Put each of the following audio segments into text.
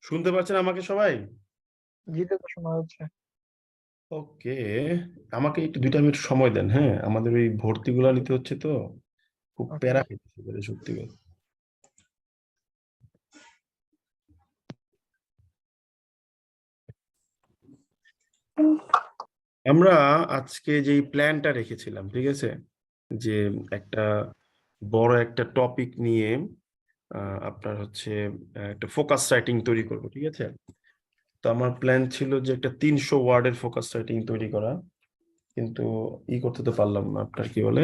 শুনতে পাচ্ছেন আমাকে সবাই? জি দাদা, শোনা যাচ্ছে। ওকে, আমাকে একটু 2 মিনিট সময় দেন। হ্যাঁ, আমাদের ওই ভর্তিগুলো নিতে হচ্ছে তো, খুব ওকে। প্যারা খেতেছে বলে সত্যি কথা। আমরা আজকে যেই প্ল্যানটা রেখেছিলাম, ঠিক আছে, যে একটা বড় একটা টপিক নিয়ে আপনার হচ্ছে একটা ফোকাস রাইটিং তৈরি করব, ঠিক আছে। তো আমার প্ল্যান ছিল যে একটা 300 ওয়ার্ডের ফোকাস রাইটিং তৈরি করা, কিন্তু করতে তো পারলাম না। আপনার কি বলে,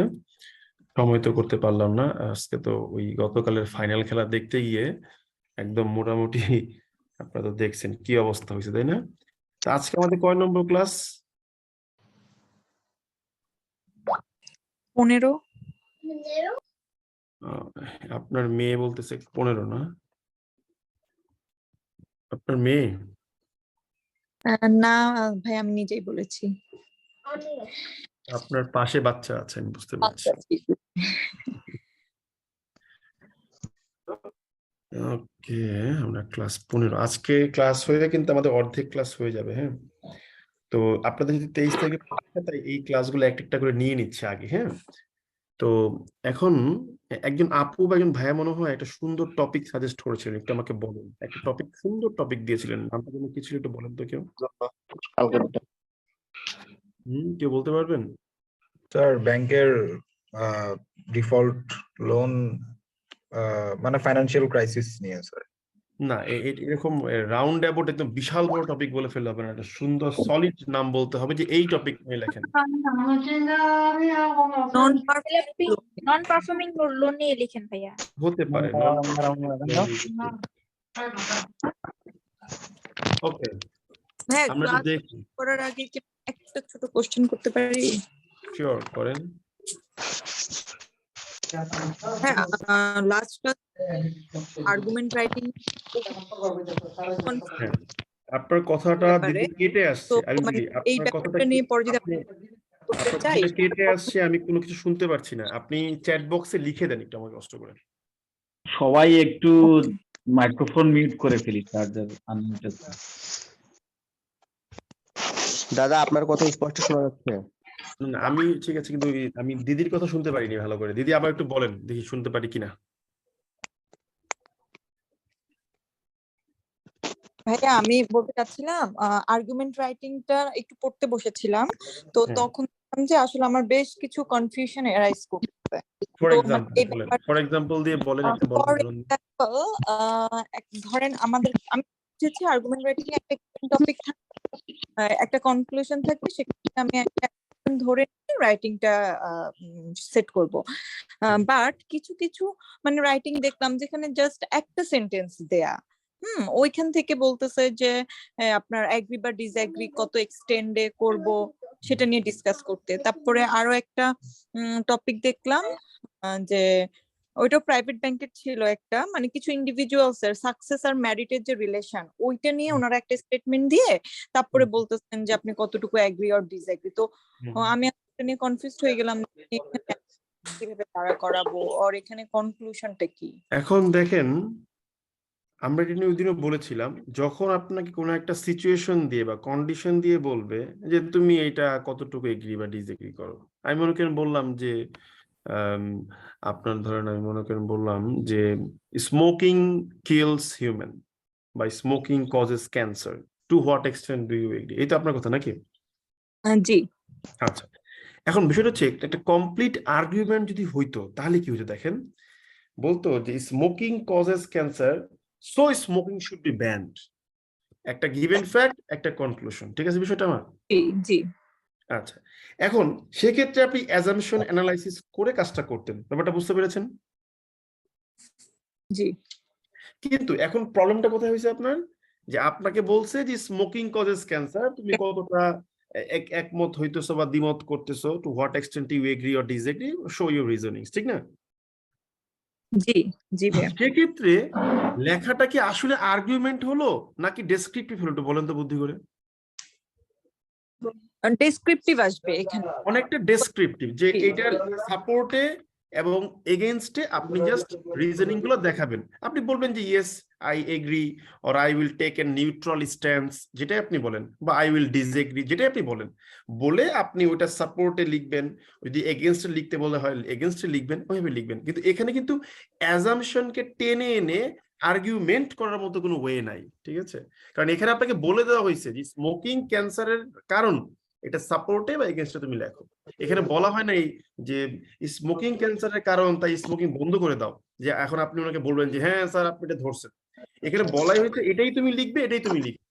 সময় তো করতে পারলাম না আজকে। তো ওই গতকালের ফাইনাল খেলা দেখতে গিয়ে একদম মোটামুটি আপনারা তো দেখছেন কি অবস্থা হয়েছে, তাই না? তো আজকে আমাদের কয় নম্বর ক্লাস? 15। আপনার মেয়ে বলতেছে 15 না? আপনার মেয়ে? না ভাই, আমি নিজেই বলেছি। আপনার পাশে বাচ্চা আছে, আমি বুঝতে পারছি। ওকে, আমরা ক্লাস 15, আজকে ক্লাস হয়ে কিন্তু আমাদের অর্ধেক ক্লাস হয়ে যাবে। হ্যাঁ, তো আপনাদের যদি 23 তারিখে পরীক্ষা, তাই এই ক্লাসগুলো একটা একটা করে নিয়ে নিচ্ছে আগে। হ্যাঁ, তো এখন একজন আপু বা একজন ভাইয়া মনে হয় একটা সুন্দর টপিক সাজেস্ট করেছিলেন, একটু আমাকে বলুন। একটা টপিক, সুন্দর টপিক দিয়েছিলেন, নামটা যেন কি ছিল একটু বলেন তো কেউ। কেউ বলতে পারবেন? স্যার, ব্যাংকের ডিফল্ট লোন মানে ফাইনান্সিয়াল ক্রাইসিস নিয়ে স্যার। না, এরকম রাউন্ড অ্যাবাউট একদম বিশাল বড় টপিক বলে ফেললে হবে না, একটা সুন্দর সলিড নাম বলতে হবে যে এই টপিক নিয়ে লেখেন। নন পারফর্মিং লোন নিয়ে লিখেন ভাইয়া। হতে পারে ওকে, হ্যাঁ, আমরা একটু ক্লাস দেখি। করার আগে কি একটা ছোট কোশ্চেন করতে পারি? শিওর, করেন। হ্যাঁ, লাস্ট ক্লাস আর্গুমেন্ট রাইটিং হ্যাঁ, আপনার কথাটা দিদি কেটে আসছে। আমি মানে দিদি এই আপনার কথাটা ব্যাপারটা নিয়ে পরে যদি আপনি করতে আপনার চাই, কথাটা কেটে আসছে, আমি কোনো কিছু শুনতে পারছি না। আপনি চ্যাট বক্সে লিখে দেন একটু আমাকে কষ্ট করে। সবাই একটু মাইক্রোফোন মিউট করে ফেলি, চার্জার আনমিউটেড। দাদা, আপনার কথা স্পষ্ট শোনা যাচ্ছে। না, আমি ঠিক আছে, কিন্তু আমি দিদির কথা শুনতে পারিনি ভালো করে। দিদি আবার একটু বলেন, দেখি শুনতে পারি কিনা। ভাইয়া আমি বলতে চাচ্ছিলাম আর্গুমেন্ট রাইটিংটা একটু পড়তে বসেছিলাম, তো হ্যাঁ। তখন দেখলাম যে আসলে আমার বেশ কিছু কনফিউশন এরাইজ করতেছে। ফর তো এক্সাম্পল এই বলেন, ব্যাপারটা, ফর এক্সাম্পল দিয়ে বলেন, একটা ফর বলুন। এক্সাম্পল, ধরেন আমি বুঝেছি আর্গুমেন্ট রাইটিং একটা টপিক থাকে, একটা কনক্লুশন থাকবে, সেখানে আমি একটা ধরে রাইটিংটা সেট করব। বাট কিছু কিছু মানে রাইটিং দেখলাম যেখানে জাস্ট একটা সেন্টেন্স দেয়া, ওইখান থেকে বলতেছে যে আপনার অ্যাগ্রি বা ডিসঅ্যাগ্রি কত এক্সটেন্ডে করব সেটা নিয়ে ডিসকাস করতে। তারপরে আরো একটা টপিক দেখলাম, যে ওইটা প্রাইভেট ব্যাংকের ছিল একটা, মানে কিছু ইন্ডিভিজুয়ালস এর সাকসেস আর মেরিটের যে রিলেশন, ওইটা নিয়ে ওনারা একটা স্টেটমেন্ট দিয়ে তারপরে বলতেছেন যে আপনি কতটুকু অ্যাগ্রি অর ডিসঅ্যাগ্রি। তো আমি একটা নিয়ে কনফিউজড হয়ে গেলাম, এখানে কিভাবে দাঁড়া করাবো আর এখানে কনক্লুশনটা কি। এখন দেখেন, আমরা এটা নিয়ে ওই দিনও বলেছিলাম, যখন আপনাকে কোনো একটা সিচুয়েশন দিয়ে বা কন্ডিশন দিয়ে বলবে যে তুমি এটা কতটুকু এগ্রি বা ডিসএগ্রি করো। আমি মনে করেন বললাম যে আম, আপনার ধরেন আমি মনে করেন বললাম যে স্মোকিং কিলস হিউম্যান বা smoking causes cancer, to what extent do you agree? এই তো আপনার কথা নাকি? জি। আচ্ছা, এখন বিষয়টা হচ্ছে একটা কমপ্লিট আর্গুমেন্ট যদি হইতো তাহলে কি হইতো দেখেন, বলতো যে smoking causes cancer, so smoking should be band. একটা গিভেন ফ্যাক্ট, একটা কনক্লুশন, ঠিক আছে বিষয়টা আমার? জি। জি। আচ্ছা, এখন সেক্ষেত্রে আপনি অ্যাজাম্পশন অ্যানালাইসিস করে কাজটা করতেন, ব্যাপারটা বুঝতে পেরেছেন? জি। কিন্তু এখন প্রবলেমটা কোথায় হয়েছে আপনার, যে আপনাকে বলছে যে স্মোকিং কজেস ক্যান্সার, তুমি কতটা একমত হইতেছো বা দ্বিমত করতেছো, to what extent you agree or disagree, show your reasonings, ঠিক না? জি। জি ভাইয়া। সেক্ষেত্রে লেখাটা কি আসলে আর্গুমেন্ট হলো নাকি ডেসক্রিপটিভ হলো, একটু বলেন তো বুদ্ধি করে। ডেসক্রিপটিভ আসবে এখানে। অনেকটা ডেসক্রিপটিভ, যে এটার সাপোর্টে এবং এগেইনস্টে আপনি জাস্ট রিজনিং গুলো দেখাবেন। আপনি বলবেন যে yes I agree or I will take a neutral stance, যেটাই আপনি বলেন, বা আই উইল ডিসএগ্রি, যেটাই আপনি বলেন, বলে আপনি ওইটা সাপোর্টে লিখবেন। যদি এগেইনস্টে লিখতে বলে হয় এগেইনস্টে লিখবেন, ওইভাবে লিখবেন। কিন্তু এখানে কিন্তু অ্যাজাম্পশনকে টেনে এনে আর্গুমেন্ট করার মতো কোনো ওয়ে নাই, ঠিক আছে? কারণ এখানে আপনাকে বলে দেওয়া হয়েছে যে স্মোকিং ক্যান্সারের কারণ, এটা সাপোর্টে বা এগেইনস্টে তুমি লেখো। এখানে বলা হয় নাই যে স্মোকিং ক্যান্সারের কারণ তাই স্মোকিং বন্ধ করে দাও, যে এখন আপনি ওনাকে বলবেন যে হ্যাঁ স্যার আপনি এটা ধরছেন। এখানে বলাই হয়েছে এটাই তুমি লিখবে, এটাই তুমি লিখবে।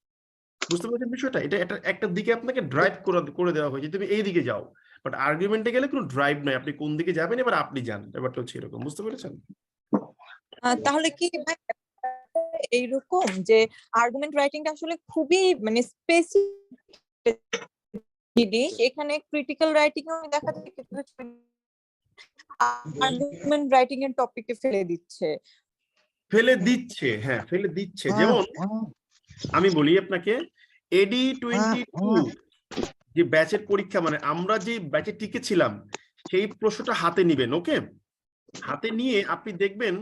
বুঝতে পারছেন বিষয়টা? এটা একটা দিকে আপনাকে ড্রাইভ করে দেওয়া হয়েছে, তুমি এই দিকে যাও। বাট আর্গুমেন্টে গেলে কোনো ড্রাইভ নাই, আপনি কোন দিকে যাবেন এবার আপনি যান, ব্যাপারটা হচ্ছে এরকম। বুঝতে পেরেছেন? তাহলে কি ভাই এইরকম যে আর্গুমেন্ট রাইটিংটা আসলে খুবই মানে স্পেসিফিক জিনিস, এখানে ক্রিটিক্যাল রাইটিং দেখা যায় কিছু আর্গুমেন্ট রাইটিং এর টপিকে ফেলে দিচ্ছে। হ্যাঁ ফেলে দিচ্ছে। যেমন আমি বলি আপনাকে, এডি 22 যে ব্যাচের পরীক্ষা, মানে আমরা যে ব্যাচে টিকেছিলাম সেই প্রশ্নটা হাতে নিবেন। ওকে, হাতে নিয়ে আপনি দেখবেন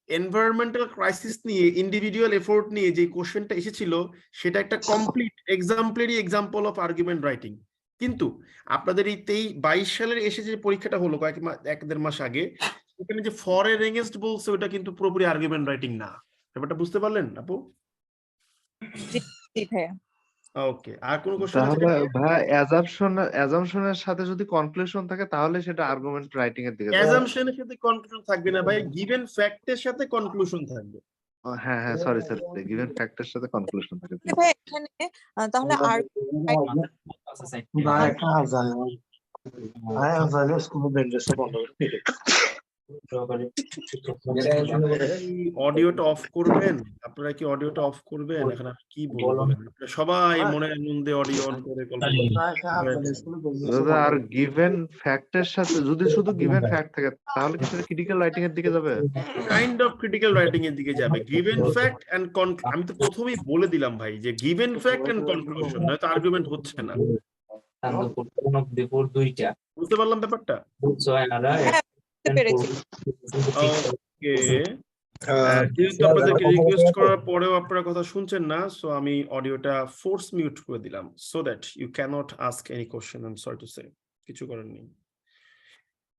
এনভায়রনমেন্টাল ক্রাইসিস নিয়ে ইন্ডিভিজুয়াল এফোর্ট নিয়ে যে কোশ্চেনটা এসেছিল সেটা একটা complete exemplary example of argument writing. কিন্তু আপনাদের এই 22 সালের এসে যে পরীক্ষাটা হলো এক দেড় মাস আগে, সেখানে যে ফর এর এগেইনস্ট বলছে ওটা কিন্তু পুরোপুরি আর্গুমেন্ট রাইটিং না। ব্যাপারটা বুঝতে পারলেন আপু? জি ভাইয়া। ওকে, আর কোনো কোশ্চেন আছে? তাহলে ভাই অ্যাজাম্পশনের সাথে যদি কনক্লুশন থাকে তাহলে সেটা আর্গুমেন্ট রাইটিং এর দিকে যাবে। অ্যাজাম্পশনের সাথে কনক্লুশন থাকবে না ভাই, গিভেন ফ্যাক্টের সাথে কনক্লুশন থাকবে। হ্যাঁ হ্যাঁ, সরি গিভেন ফ্যাক্টরের সাথে কনক্লুশন থাকে। ভাই এখানে তাহলে অডিওটা অফ করবেন? আপনারা কি অডিওটা অফ করবেন? এখন আমি কি বলবো, সবাই মনে আনন্দে অডিও অন করে দাদা, আর গিভেন ফ্যাক্টের সাথে যদি শুধু গিভেন ফ্যাক্ট থাকে তাহলে কি সেটা ক্রিটিক্যাল রাইটিং এর দিকে যাবে? কাইন্ড অফ ক্রিটিক্যাল রাইটিং এর দিকে যাবে। গিভেন ফ্যাক্ট এন্ড আমি তো প্রথমেই বলে দিলাম ভাই যে গিভেন ফ্যাক্ট এন্ড কনক্লুশন, নয়তো আর্গুমেন্ট হচ্ছে না। বুঝতে পারলাম ব্যাপারটা? পেরেছি। ওকে, যেহেতু আপনাদেরকে রিকোয়েস্ট করার পরেও আপনারা কথা শুনছেন না, সো আমি অডিওটা ফোর্স মিউট করে দিলাম, so that you cannot ask any question. I am sorry to say, কিছু করার নেই।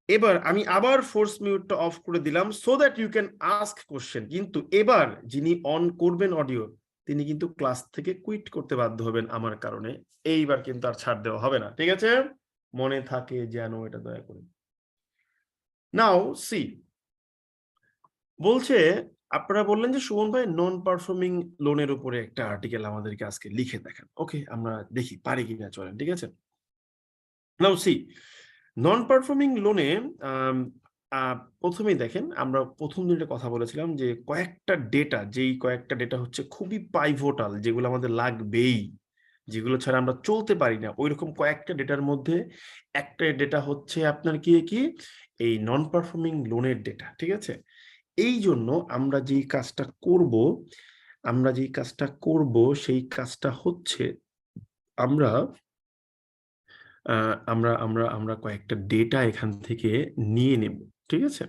এবার আমি আবার ফোর্স মিউটটা অফ করে দিলাম, so that you can ask question. কিন্তু এবার যিনি অন করবেন অডিও, তিনি কিন্তু ক্লাস থেকে কুইট করতে বাধ্য হবেন আমার কারণে। এইবার কিন্তু আর ছাড় দেওয়া হবে না, ঠিক আছে? মনে থাকে যেন এটা, দয়া করে। নাও সি, বলছে আপনারা বললেন যে সুমন ভাই নন পারফর্মিং লোনের উপরে একটা আর্টিকেল আমাদেরকে আজকে লিখে দেখান। ওকে, আমরা দেখি পারি কিনা, চলেন, ঠিক আছে? নাও সি, নন পারফর্মিং লোনে প্রথমেই দেখেন, আমরা প্রথম দিনটা কথা বলেছিলাম যে কয়েকটা ডেটা হচ্ছে খুবই পাইভোটাল, যেগুলো আমাদের লাগবেই, যেগুলো ছাড়া আমরা চলতে পারি না। ওইরকম কয়েকটা ডেটার মধ্যে একটা ডেটা হচ্ছে আপনার কি এই নন পারফর্মিং লোনের ডেটা, ঠিক আছে? এই জন্য আমরা যেই কাজটা করব সেই কাজটা হচ্ছে আমরা কয়েকটা ডেটা এখান থেকে নিয়ে নেব, ঠিক আছে?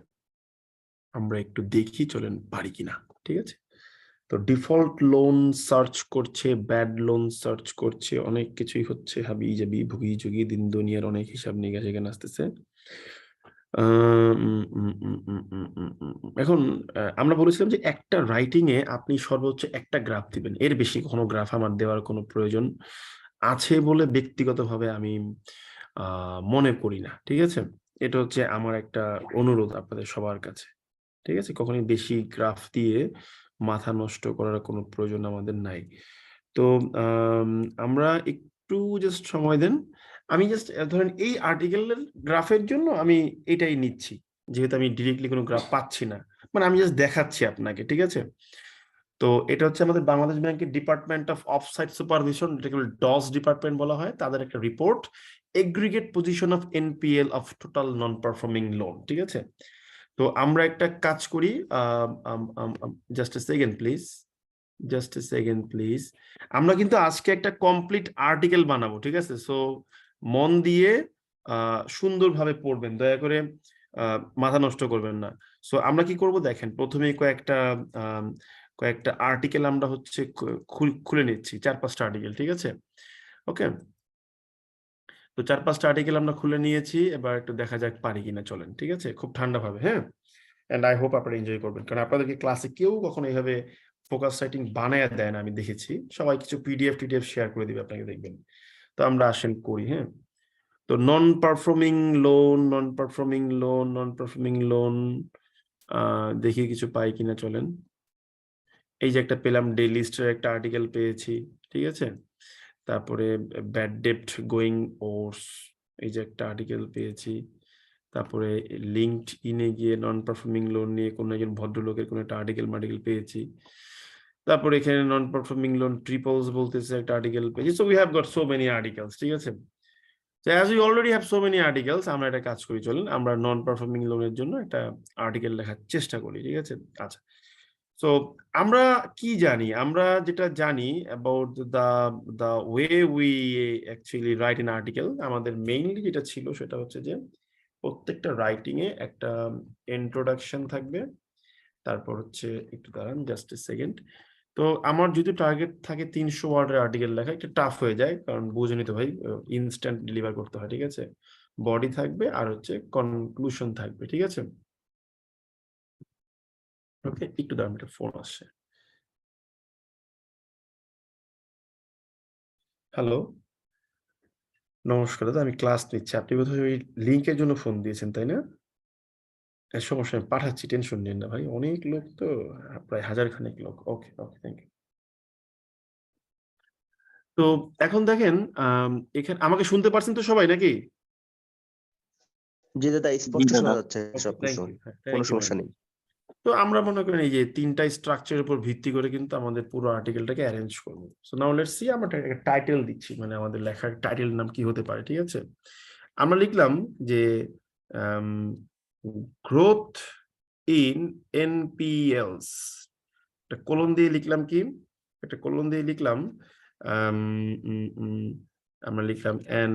আমরা একটু দেখি, চলেন পারি কিনা, ঠিক আছে? তো ডিফল্ট লোন সার্চ করছে, ব্যাড লোন সার্চ করছে, অনেক কিছুই হচ্ছে, হাবি জাবি ভুগি যুগি দিন দুনিয়ার অনেক হিসাব নিকাশ এখানে আসতেছে। এখন আমরা বলেছিলাম যে একটা রাইটিং এ আপনি সর্বোচ্চ একটা গ্রাফ দিবেন, এর বেশি কোনো গ্রাফ আমার দেওয়ার কোনো প্রয়োজন আছে বলে ব্যক্তিগতভাবে আমি মনে করি না, ঠিক আছে? এটা হচ্ছে আমার একটা অনুরোধ আপনাদের সবার কাছে, ঠিক আছে? কখনোই বেশি গ্রাফ দিয়ে মাথা নষ্ট করার কোনো প্রয়োজন আমাদের নাই। তো আমরা একটু জাস্ট সময় দেন। আমি জাস্ট ধরেন এই আর্টিকেলের গ্রাফের জন্য আমি এটাই নিচ্ছি, যেহেতু আমি ডিরেক্টলি কোনো গ্রাফ পাচ্ছি না, মানে আমি জাস্ট দেখাচ্ছি আপনাকে, ঠিক আছে? তো এটা হচ্ছে আমাদের বাংলাদেশ ব্যাংকের ডিপার্টমেন্ট অফ অফসাইট সুপারভিশন, এটাকে ডস ডিপার্টমেন্ট বলা হয়, তাদের একটা report, aggregate position of NPL of total non performing loan, ঠিক আছে? তো আমরা একটা কাজ করি, জাস্ট এ সেকেন্ড প্লিজ। আমরা কিন্তু আজকে একটা কমপ্লিট আর্টিকেল বানাবো, ঠিক আছে? সো মন দিয়ে সুন্দরভাবে পড়বেন, দয়া করে মাথা নষ্ট করবেন না। সো আমরা কি করব দেখেন, প্রথমেই কয়েকটা আর্টিকেল আমরা হচ্ছে খুলে নিচ্ছি, 4-5টা আর্টিকেল, ঠিক আছে? ওকে, তো 4-5টা আর্টিকেল আমরা খুলে নিয়েছি, এবার একটু দেখা যাক পারি কিনা, চলেন, ঠিক আছে? খুব ঠান্ডা ভাবে, হ্যাঁ। এন্ড আই হোপ আপনারা এনজয় করবেন, কারণ আপনাদেরকে ক্লাসে কেউ কখনো এইভাবে ফোকাস রাইটিং বানায় দেয় না, আমি দেখেছি। সবাই কিছু টিডিএফ শেয়ার করে দিবে আপনাকে, দেখবেন। তো আমরা আসেন করি, হ্যাঁ। তো নন পারফর্মিং লোন দেখি কিছু পাই কিনা, চলেন। এই যে একটা পেলাম, ডে লিস্টের একটা আর্টিকেল পেয়েছি, ঠিক আছে? তারপরে ব্যাড ডেপ্ট গোয়িং ওর্স, এই যে একটা আর্টিকেল পেয়েছি। তারপরে লিঙ্কড ইনে গিয়ে নন পারফর্মিং লোন নিয়ে কোনো একজন ভদ্রলোকের কোনো একটা আর্টিকেল পেয়েছি। তারপরে এখানে নন পারফর্মিং লোন ট্রিপলস বলতেছে একটা আর্টিকেল পেয়েছি। So we have got so many articles, ঠিক আছে? So as we already have so many articles, আমরা একটা কাজ করি, চলেন আমরা নন পারফর্মিং লোনের জন্য একটা আর্টিকেল লেখার চেষ্টা করি, ঠিক আছে? আচ্ছা, সো আমরা কি জানি? আমরা যেটা জানি about the way we actually write an article, আমাদের মেইনলি যেটা ছিল সেটা হচ্ছে যে প্রত্যেকটা রাইটিং এ একটা ইন্ট্রোডাকশন থাকবে, তারপর হচ্ছে, একটু দাঁড়ান জাস্ট এ সেকেন্ড। তো আমার যদি টার্গেট থাকে 300 ওয়ার্ডের আর্টিকেল লেখা, একটু টাফ হয়ে যায়, কারণ বুঝেনি তো ভাই, ইনস্ট্যান্ট ডেলিভার করতে হয়, ঠিক আছে? বডি থাকবে আর হচ্ছে কনক্লুশন থাকবে, ঠিক আছে? ওকে, একটু দাঁড়ান, একটা ফোন আসছে। হ্যালো, নমস্কার দাদা, আমি ক্লাস নিচ্ছি। আপনি বোধহয় ওই লিঙ্কের জন্য ফোন দিয়েছেন, তাই না? সমস্যা, আমি পাঠাচ্ছি, টেনশন নিন না ভাই, অনেক লোক তো, প্রায় 1000 খানেক লোক। ওকে ওকে, থ্যাংক ইউ। তো এখন দেখেন, এখানে আমাকে শুনতে পারছেন তো সবাই নাকি? জি দাদা, স্পষ্ট শোনা যাচ্ছে সবকিছু, কোনো থ্যাংক ইউ। সমস্যা নেই। তো আমরা মনে করেন এই যে 3টা স্ট্রাকচারের উপর ভিত্তি করে কিন্তু আমাদের পুরো আর্টিকেলটাকে অ্যারেঞ্জ করব। সো নাও লেটস সি, আমরা একটা টাইটেল দিচ্ছি, মানে আমাদের লেখার টাইটেল নাম কি হতে পারে, ঠিক আছে? আমরা লিখলাম যে গ্রোথ ইন এনপিএলস, একটা কোলন দিয়ে লিখলাম কি, একটা কোলন দিয়ে লিখলাম আমরা লিখলাম an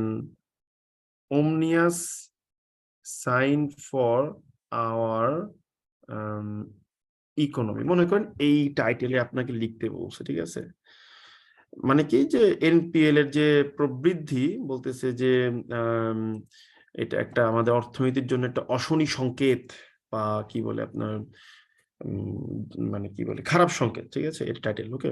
ominous sign for our economy. মনে করেন এই টাইটেলে আপনাকে লিখতে বলছে, ঠিক আছে? মানে কি, যে এনপিএল এর যে প্রবৃদ্ধি বলতেছে যে এটা একটা আমাদের অর্থনীতির জন্য একটা অশনি সংকেত, বা কি বলে আপনার মানে কি বলে, খারাপ সংকেত, ঠিক আছে? এর টাইটেল। ওকে,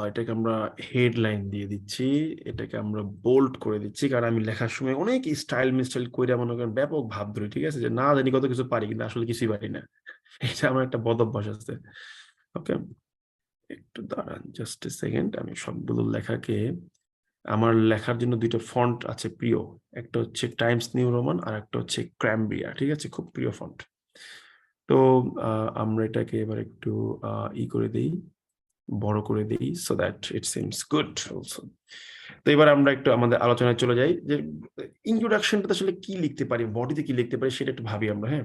এটাকে আমরা হেডলাইন দিয়ে দিচ্ছি, এটাকে আমরা বোল্ড করে দিচ্ছি, কারণ আমি লেখার সময় অনেক স্টাইল মিস্টাইল করে মনে করেন ব্যাপক ভাব ধরি, ঠিক আছে? যে না জানি কত কিছু পারি, কিন্তু আসলে কিছুই পারি না। এটা আমার একটা বদ অভ্যাস আছে। ওকে, একটু দাঁড়ান জাস্ট এ সেকেন্ড, আমি সবগুলো লেখাকে, আমার লেখার জন্য 2টা ফন্ট আছে প্রিয়, একটা হচ্ছে টাইমস নিউ রোমান আর একটা হচ্ছে ক্র্যাম্বিয়া, ঠিক আছে? খুব প্রিয় ফন্ট। তো আমরা এটাকে এবার একটু করে দেই, বড় করে দেই, so that it seems good also. তো এবার আমরা একটু আমাদের আলোচনায় চলে যাই, যে ইন্ট্রোডাকশনটা আসলে কি লিখতে পারি, বডিতে কি লিখতে পারি সেটা একটু ভাবি আমরা, হ্যাঁ।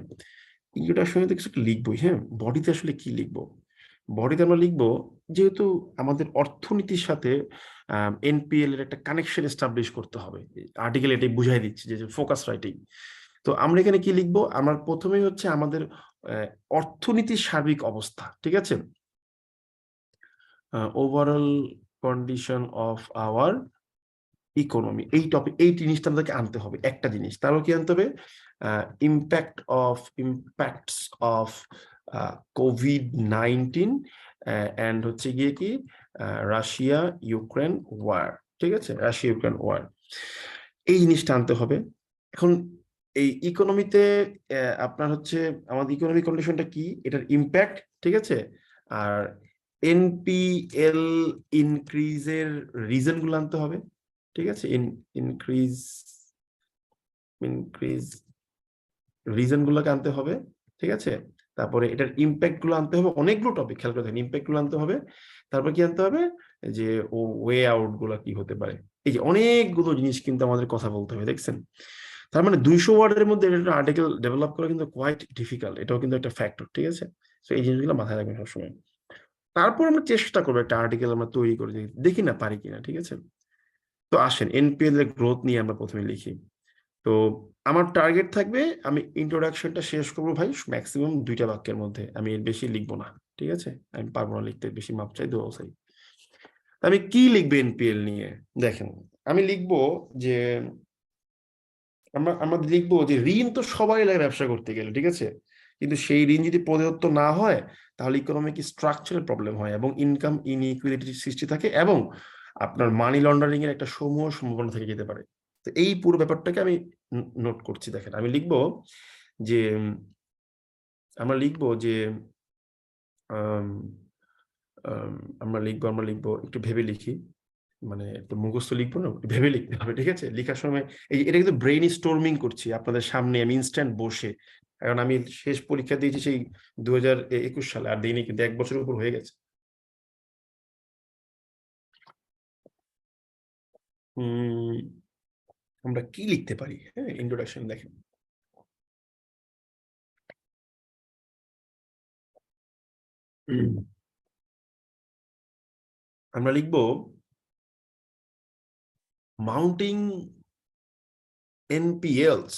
ইন্ট্রোডাকশনে তো কিছু লিখবোই, হ্যাঁ। বডিতে আসলে কি লিখবো? বডিতে আমরা লিখবো, যেহেতু আমাদের অর্থনীতির সাথে এনপিএল এর একটা কানেকশন এস্টাবলিশ করতে হবে, আর্টিকেল এটাই বুঝাই দিচ্ছি যে ফোকাস রাইটিং। তো আমরা এখানে কি লিখবো? আমার প্রথমেই হচ্ছে আমাদের অর্থনীতির সার্বিক অবস্থা, ঠিক আছে? Overall condition of our economy, এই টপিক, এই জিনিসটা আমাদেরকে আনতে হবে, একটা জিনিস। তারপর কি আনতে হবে? ইম্প্যাক্টস অফ কোভিড-19 অ্যান্ড হচ্ছে গিয়ে কি রাশিয়া ইউক্রেন ওয়ার, ঠিক আছে? রাশিয়া ইউক্রেন ওয়ার, এই জিনিসটা আনতে হবে। এখন এই ইকোনমিতে আপনার হচ্ছে আমাদের ইকোনমিক কন্ডিশনটা কি, এটার ইম্প্যাক্ট, ঠিক আছে? আর এনপিএল ইনক্রিজের রিজন গুলো আনতে হবে, ঠিক আছে? ইনক্রিজ রিজন গুলোকে আনতে হবে, ঠিক আছে? তারপরে এটার ইম্প্যাক্ট গুলো আনতে হবে, অনেকগুলো টপিক খেয়াল করে দেখেন, ইম্প্যাক্ট গুলো আনতে হবে। তারপর কি আনতে হবে? যে ওয়ে আউট গুলো কি হতে পারে। এই যে অনেকগুলো জিনিস কিন্তু আমাদের কথা বলতে হবে, দেখছেন? তার মানে 200 ওয়ার্ডের মধ্যে একটা আর্টিকেল ডেভেলপ করা কিন্তু কোয়াইট ডিফিকাল্ট, এটাও কিন্তু একটা ফ্যাক্টর, ঠিক আছে? তো এই জিনিসগুলো মাথায় রাখবেন সবসময়। তারপর আমরা চেষ্টা করবো একটা আর্টিকেল আমরা তৈরি করে দেখি না পারি কিনা, ঠিক আছে? তো আসেন এনপিএল এর গ্রোথ নিয়ে আমরা প্রথমে লিখি। তো আমার টার্গেট থাকবে আমি ইন্ট্রোডাকশনটা শেষ করবো ভাই ম্যাক্সিমাম 2টা বাক্যের মধ্যে, আমি এর বেশি লিখবো না, ঠিক আছে? আমি পারবো না লিখতে, বেশি মাপ চাই, দোয়া চাই। আমি কি লিখবো এনপিএল নিয়ে? দেখেন, আমি লিখবো যে আমরা লিখবো যে ঋণ তো সবাই লাগে ব্যবসা করতে গেলে, ঠিক আছে? কিন্তু সেই ঋণ যদি প্রদত্ত না হয় তাহলে ইকোনমিক স্ট্রাকচারাল প্রবলেম হয় এবং ইনকাম ইনইকুয়ালিটির সৃষ্টি থাকে এবং আপনার মানি লন্ডারিং এর একটা সমূহ সম্ভাবনা থেকে যেতে পারে। তো এই পুরো ব্যাপারটাকে আমি নোট করছি। দেখেন, আমি লিখবো যে আমরা লিখবো যে আম, আম, আমরা লিখবো একটু ভেবে লিখি, মানে একটু মুখস্থ লিখবো না, একটু ভেবে লিখতে হবে, ঠিক আছে? লেখার সময় এই এটা কিন্তু ব্রেইন স্টর্মিং করছি আপনাদের সামনে আমি ইনস্ট্যান্ট বসে, কারণ আমি শেষ পরীক্ষা দিয়েছি সেই 2021 সালে, আর দিইনি, কিন্তু 1 বছরের উপর হয়ে গেছে। আমরা কি লিখতে পারি? হ্যাঁ, ইন্ট্রোডাকশন দেখেন, আমরা লিখবো মাউন্টিং এনপিএলস।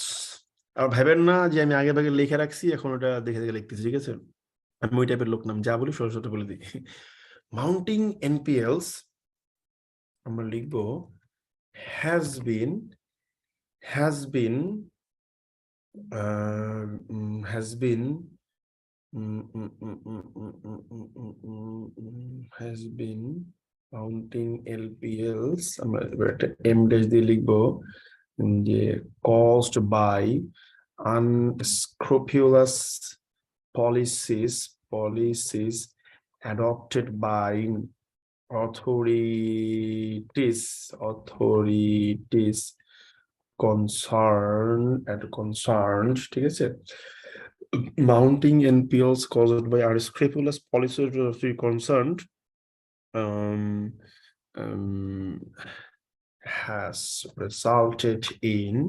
আর ভাবেন না যে আমি আগে ভাগে লিখে রাখছি, এখন ওটা দেখে দেখে লিখতেছি, ঠিক আছে? আমি ওই টাইপের লোক নাম, যা বলি সরাসরি বলে দিই। মাউন্টিং এনপিএলস আমরা লিখবো has been has been mounting LPLs, আমরা এবার একটা এম ড্যাশ দিয়ে লিখবো যে caused by unscrupulous policies adopted by authorities concerned, ঠিক আছে? Mounting NPLs caused by unscrupulous policies concerned has resulted in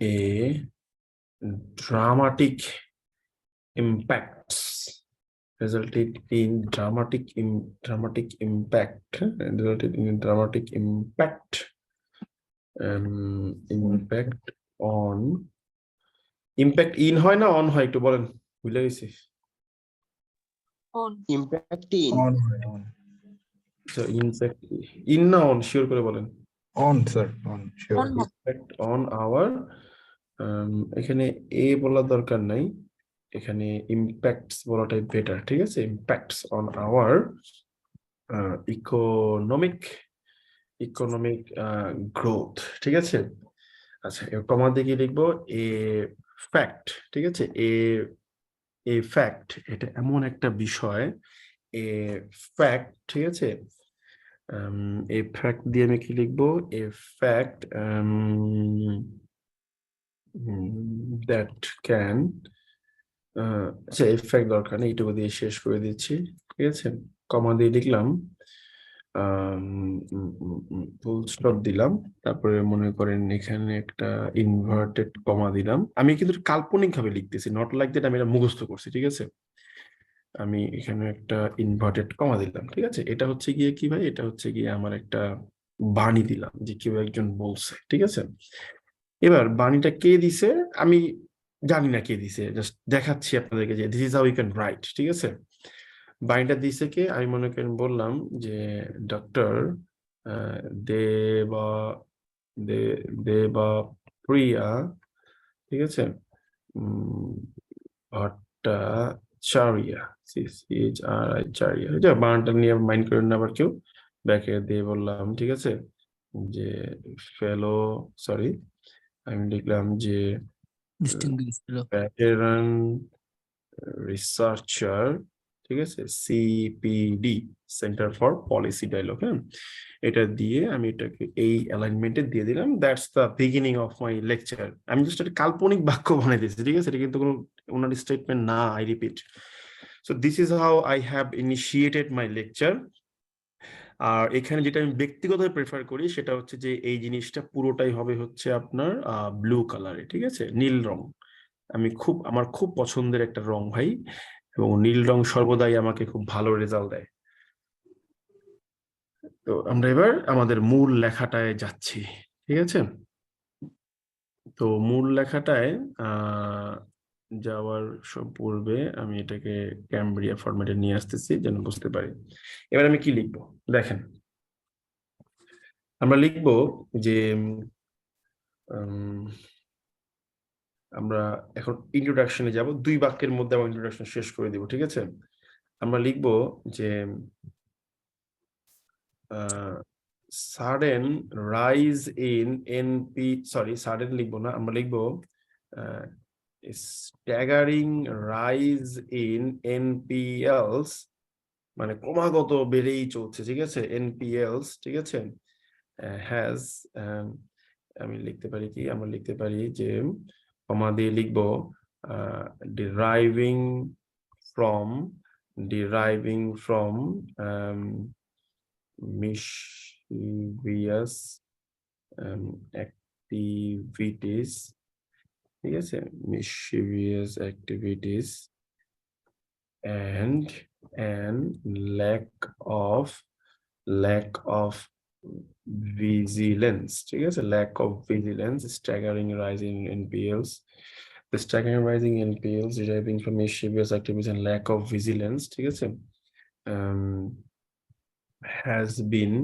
a dramatic impacts, resulted in dramatic impact on impact in হয় না অন হয়, একটু বলেন, ভুলে গেছি। On. impacting On in fact in না অন, শিওর করে বলেন। sir, on sure. On হবে। Impact on our এখানে এ বলার দরকার নাই, এখানে ইম্প্যাক্টস বলাটাই বেটার, ঠিক আছে? Impacts on our economic growth, ঠিক আছে? আচ্ছা, কমা দিয়ে কি লিখবো? এ ফ্যাক্ট, ঠিক আছে? এ ফ্যাক্ট, এটা এমন একটা বিষয়, এ ফ্যাক্ট, ঠিক আছে? এ ফ্যাক্ট দিয়ে আমি কি লিখবো? এ ফ্যাক্ট that can আচ্ছা, এফেক্ট দরকার নেই, এইটুকু দিয়ে শেষ করে দিচ্ছি, ঠিক আছে? কমা দিয়ে লিখলাম, ফুল স্টপ দিলাম, তারপরে মনে করেন এখানে একটা ইনভার্টেড কমা দিলাম। আমি কিন্তু কাল্পনিক ভাবে লিখতেছি, নট লাইক দ্যাট আমি এটা মুখস্থ করছি, ঠিক আছে? আমি এখানে একটা ইনভার্টেড কমা দিলাম, ঠিক আছে? এটা হচ্ছে গিয়ে কি ভাই, এটা হচ্ছে গিয়ে আমার একটা বাণী দিলাম যে কেউ একজন বলছে, ঠিক আছে? এবার বাণীটা কে দিছে আমি জানি না, কে দিছে, জাস্ট দেখাচ্ছি আপনাদেরকে যে this is how you can write, ঠিক আছে? বাণীটা দিছে কে? আমি মনে করেন বললাম যে ডক্টর দেবা দেবাপ্রিয়া, ঠিক আছে? ভট্টাচার্য, CHRI, এটা বানানটা নিয়ে মাইন্ড করেন না আবার কেউ, ব্যাকে দিয়ে বললাম, ঠিক আছে? যে ফেলো, সরি, আমি লিখলাম যে ভেটেরান রিসার্চার, ঠিক আছে? CPD, centre for policy dialogue. হ্যাঁ, এটা দিয়ে আমি এটাকে এই অ্যালাইনমেন্টে দিয়ে দিলাম। That's the beginning of my lecture. আমি জাস্ট একটা কাল্পনিক বাক্য বানাই দিয়েছি, ঠিক আছে? এটা কিন্তু কোনো ওনার স্টেটমেন্ট না, I repeat. So this is how I have initiated my lecture. আর এখানে যেটা আমি ব্যক্তিগতভাবে প্রেফার করি সেটা হচ্ছে যে এই জিনিসটা পুরোটাই হবে হচ্ছে আপনার ব্লু কালারে, ঠিক আছে? নীল রং আমার খুব পছন্দের একটা রং ভাই, এবং নীল রং সর্বদাই আমাকে খুব ভালো রেজাল্ট দেয়। তো আমরা এবার আমাদের মূল লেখাটায় যাচ্ছি, ঠিক আছে? তো মূল লেখাটায় যাওয়ার পূর্বে আমি এটাকে ক্যামব্রিয়া ফরম্যাটে নিয়ে আসতেছি যেন বুঝতে পারি। এবার আমি কি লিখবো দেখেন, আমরা লিখবো যে আমরা এখন ইন্ট্রোডাকশনে যাব, 2 বাক্যের মধ্যে আমরা ইন্ট্রোডাকশন শেষ করে দিব, ঠিক আছে? আমরা লিখবো যে sudden rise in sudden লিখবো না, আমরা লিখবো staggering rise in NPLs, মানে ক্রমাগত বেড়েই চলছে, ঠিক আছে? NPLs, ঠিক আছে? has আমি লিখতে পারি কি, আমরা লিখতে পারি যে কমা দিয়ে লিখবো deriving from mischievous activities, ঠিক আছে? mischievous activities and lack of vigilance, ঠিক আছে? lack of vigilance, staggering rising NPLs, the staggering rising NPLs deriving from mischievous activities and lack of vigilance, ঠিক আছে? has been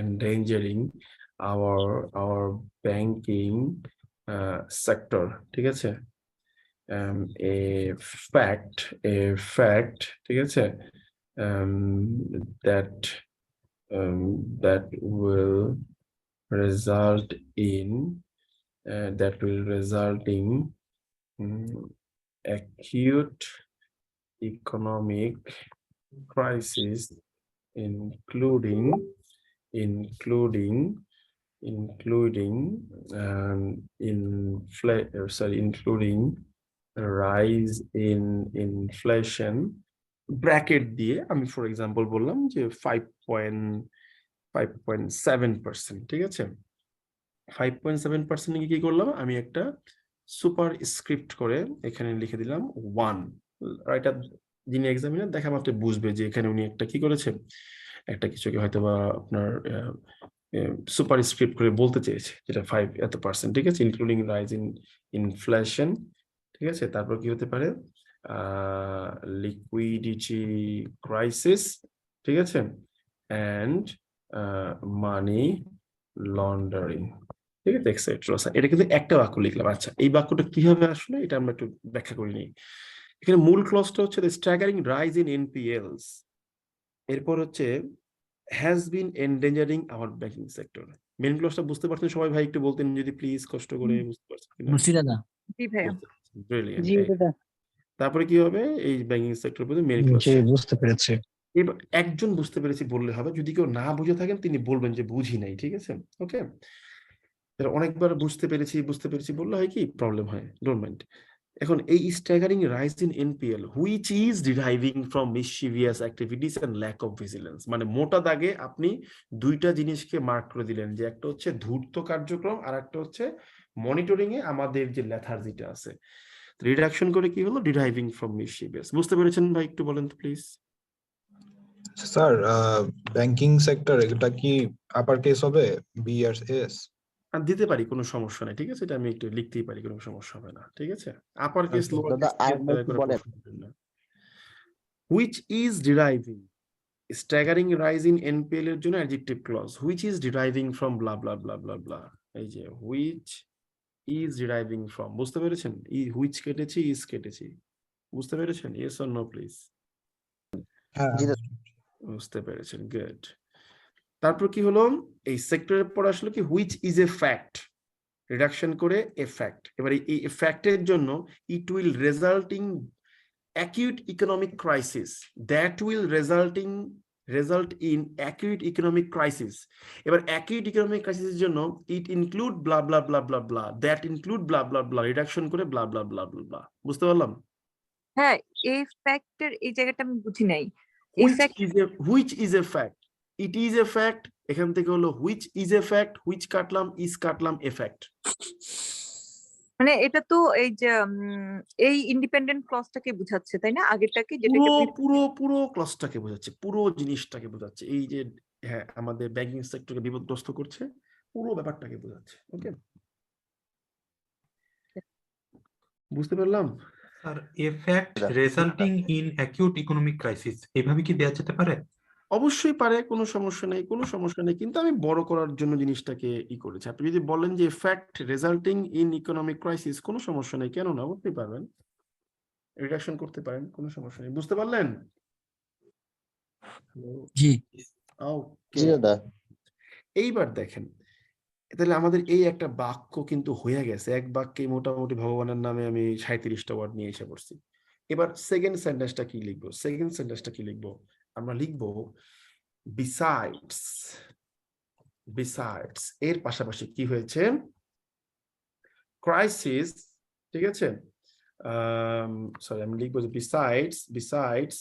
endangering our banking sector, ঠিক আছে? a fact, ঠিক আছে? that will result in acute economic crisis, including rise in inflation, bracket দিয়ে আমি for example বললাম যে 5.7%, ঠিক আছে? 5.7% কি করলাম, আমি একটা সুপার স্ক্রিপ্ট করে এখানে লিখে দিলাম 1। রাইটার যিনি এক্সামিনার দেখা মাত্র বুঝবে যে এখানে উনি একটা কি করেছে, একটা কিছুকে হয়তো বা আপনার সুপার স্ক্রিপ্ট করে বলতে চেয়েছে যেটা 5%, ঠিক আছে? ইনক্লুডিং রাইজ ইন ইনফ্লেশন, ঠিক আছে? তারপর কি হতে পারে, লিকুইডিটি ক্রাইসিস, ঠিক আছে? অ্যান্ড মানি লন্ডারিং, ঠিক আছে? এক্সেট্রা। এটা কিন্তু একটা বাক্য লিখলাম। আচ্ছা, এই বাক্যটা কিভাবে আসলে এটা আমরা একটু ব্যাখ্যা করে নিই। এখানে মূল ক্লজটা হচ্ছে স্ট্যাগারিং রাইজ ইন এনপিএলস, এরপর হচ্ছে has been endangering our banking sector. Main ক্লজটা বুঝতে পারছেন সবাই? ভাই একটু বলতেন যদি প্লিজ, কষ্ট করে। বুঝতে পারছেন কিনা? জি ভাইয়া। ব্রিলিয়ান্ট। তারপরে কি হবে, এই ব্যাংকিং সেক্টর পর্যন্ত মেন ক্লজ। বুঝতে পেরেছি। এবার একজন বুঝতে পেরেছি বললে হবে, যদি কেউ না বুঝে থাকেন তিনি বলবেন যে বুঝি নাই, ঠিক আছে? ওকে, অনেকবার বুঝতে পেরেছি বললে হয় কি প্রবলেম হয়, ডোন্ট মাইন্ড। এখন এই staggering rise in NPL which is deriving from mischievous activities and lack of vigilance, মানে মোটা দাগে আপনি দুইটা জিনিসকে মার্ক করে দিলেন, যে একটা হচ্ছে ধূর্ত কার্যক্রম আর একটা হচ্ছে মনিটরিং এ আমাদের যে লেথার্জিটা আছে। রিডাকশন করে কি হলো, ডিরাইভিং ফ্রম মিসচিভিয়াস। বুঝতে পেরেছেন ভাই? একটু বলেন তো প্লিজ। স্যার ব্যাংকিং সেক্টর এটা কি আপার কেস হবে, বি আর এস? আর দিতে পারি, কোনো সমস্যা নেই, ঠিক আছে? এটা আমি একটু লিখতেই পারি, কোনো সমস্যা হবে না, ঠিক আছে? আপার কেস লোয়ার দাদা আরেকবার একটু বলেন। Which is deriving, staggering rise in NPL এর জন্য adjective clause, which is deriving from blah blah blah blah blah. এই যে হুইচ ইজ ডিরাইভিং ফ্রম, বুঝতে পেরেছেন? হুইচ কেটেছি, ইজ কেটেছি, বুঝতে পেরেছেন? Yes or no please? হ্যাঁ, বুঝতে পেরেছেন, গুড। তারপর কি হলো, এই সেক্টরের পর আসলে কি which is a fact, reduction করে এ ফ্যাক্ট। এবারে এই ফ্যাক্টের জন্য it will resulting acute economic crisis, that will result in acute economic crisis। এবার acute economic crisis এর জন্য it include blah blah blah blah blah, that include blah blah blah, reduction করে blah blah blah blah blah। বুঝতে পারলাম? হ্যাঁ, এই factor এই জায়গাটা আমি বুঝি নাই। which is a fact, it is a fact, এখান থেকে হলো which is a fact, which কাটলাম, ইজ কাটলাম, এ ফ্যাক্ট। মানে এটা তো এই যে এই ইন্ডিপেন্ডেন্ট ক্লজটাকে বোঝাচ্ছে তাই না, আগেরটাকে পুরো যেটাকে পুরো পুরো ক্লাসটাকে বোঝাচ্ছে, পুরো জিনিসটাকে বোঝাচ্ছে, এই যে হ্যাঁ আমাদের ব্যাংকিং সেক্টরকে বিপদগ্রস্ত করছে, পুরো ব্যাপারটাকে বোঝাচ্ছে। ওকে, বুঝতে পারলাম? Sir A fact resulting in acute economic crisis এভাবে কি দেওয়া যেতে পারে? অবশ্যই পারে, কোনো সমস্যা নেই, কোনো সমস্যা নেই, কিন্তু আমি বড় করার জন্য জিনিসটাকে করেছি। আপনি যদি বলেন যে fact resulting in economic crisis, কোনো সমস্যা নেই, কেন না, বলতে পারবেন, রিডাকশন করতে পারেন, কোনো সমস্যা নেই। বুঝতে পারলেন? জি ওকে, জি দাদা। এইবার দেখেন, তাহলে আমাদের এই একটা বাক্য কিন্তু হয়ে গেছে, এক বাক্যে মোটামুটি ভগবানের নামে আমি 37টা ওয়ার্ড নিয়ে এসে পড়ছি। এবার সেকেন্ড সেন্টেন্সটা কি লিখবো? সেকেন্ড সেন্টেন্সটা কি লিখবো? আমরা লিখবো বিসাইডস। বিসাইডস এর পাশাপাশি কি হয়েছে? ক্রাইসিস, ঠিক আছে, সরি আমি লিখবো যে বিসাইডস, বিসাইডস,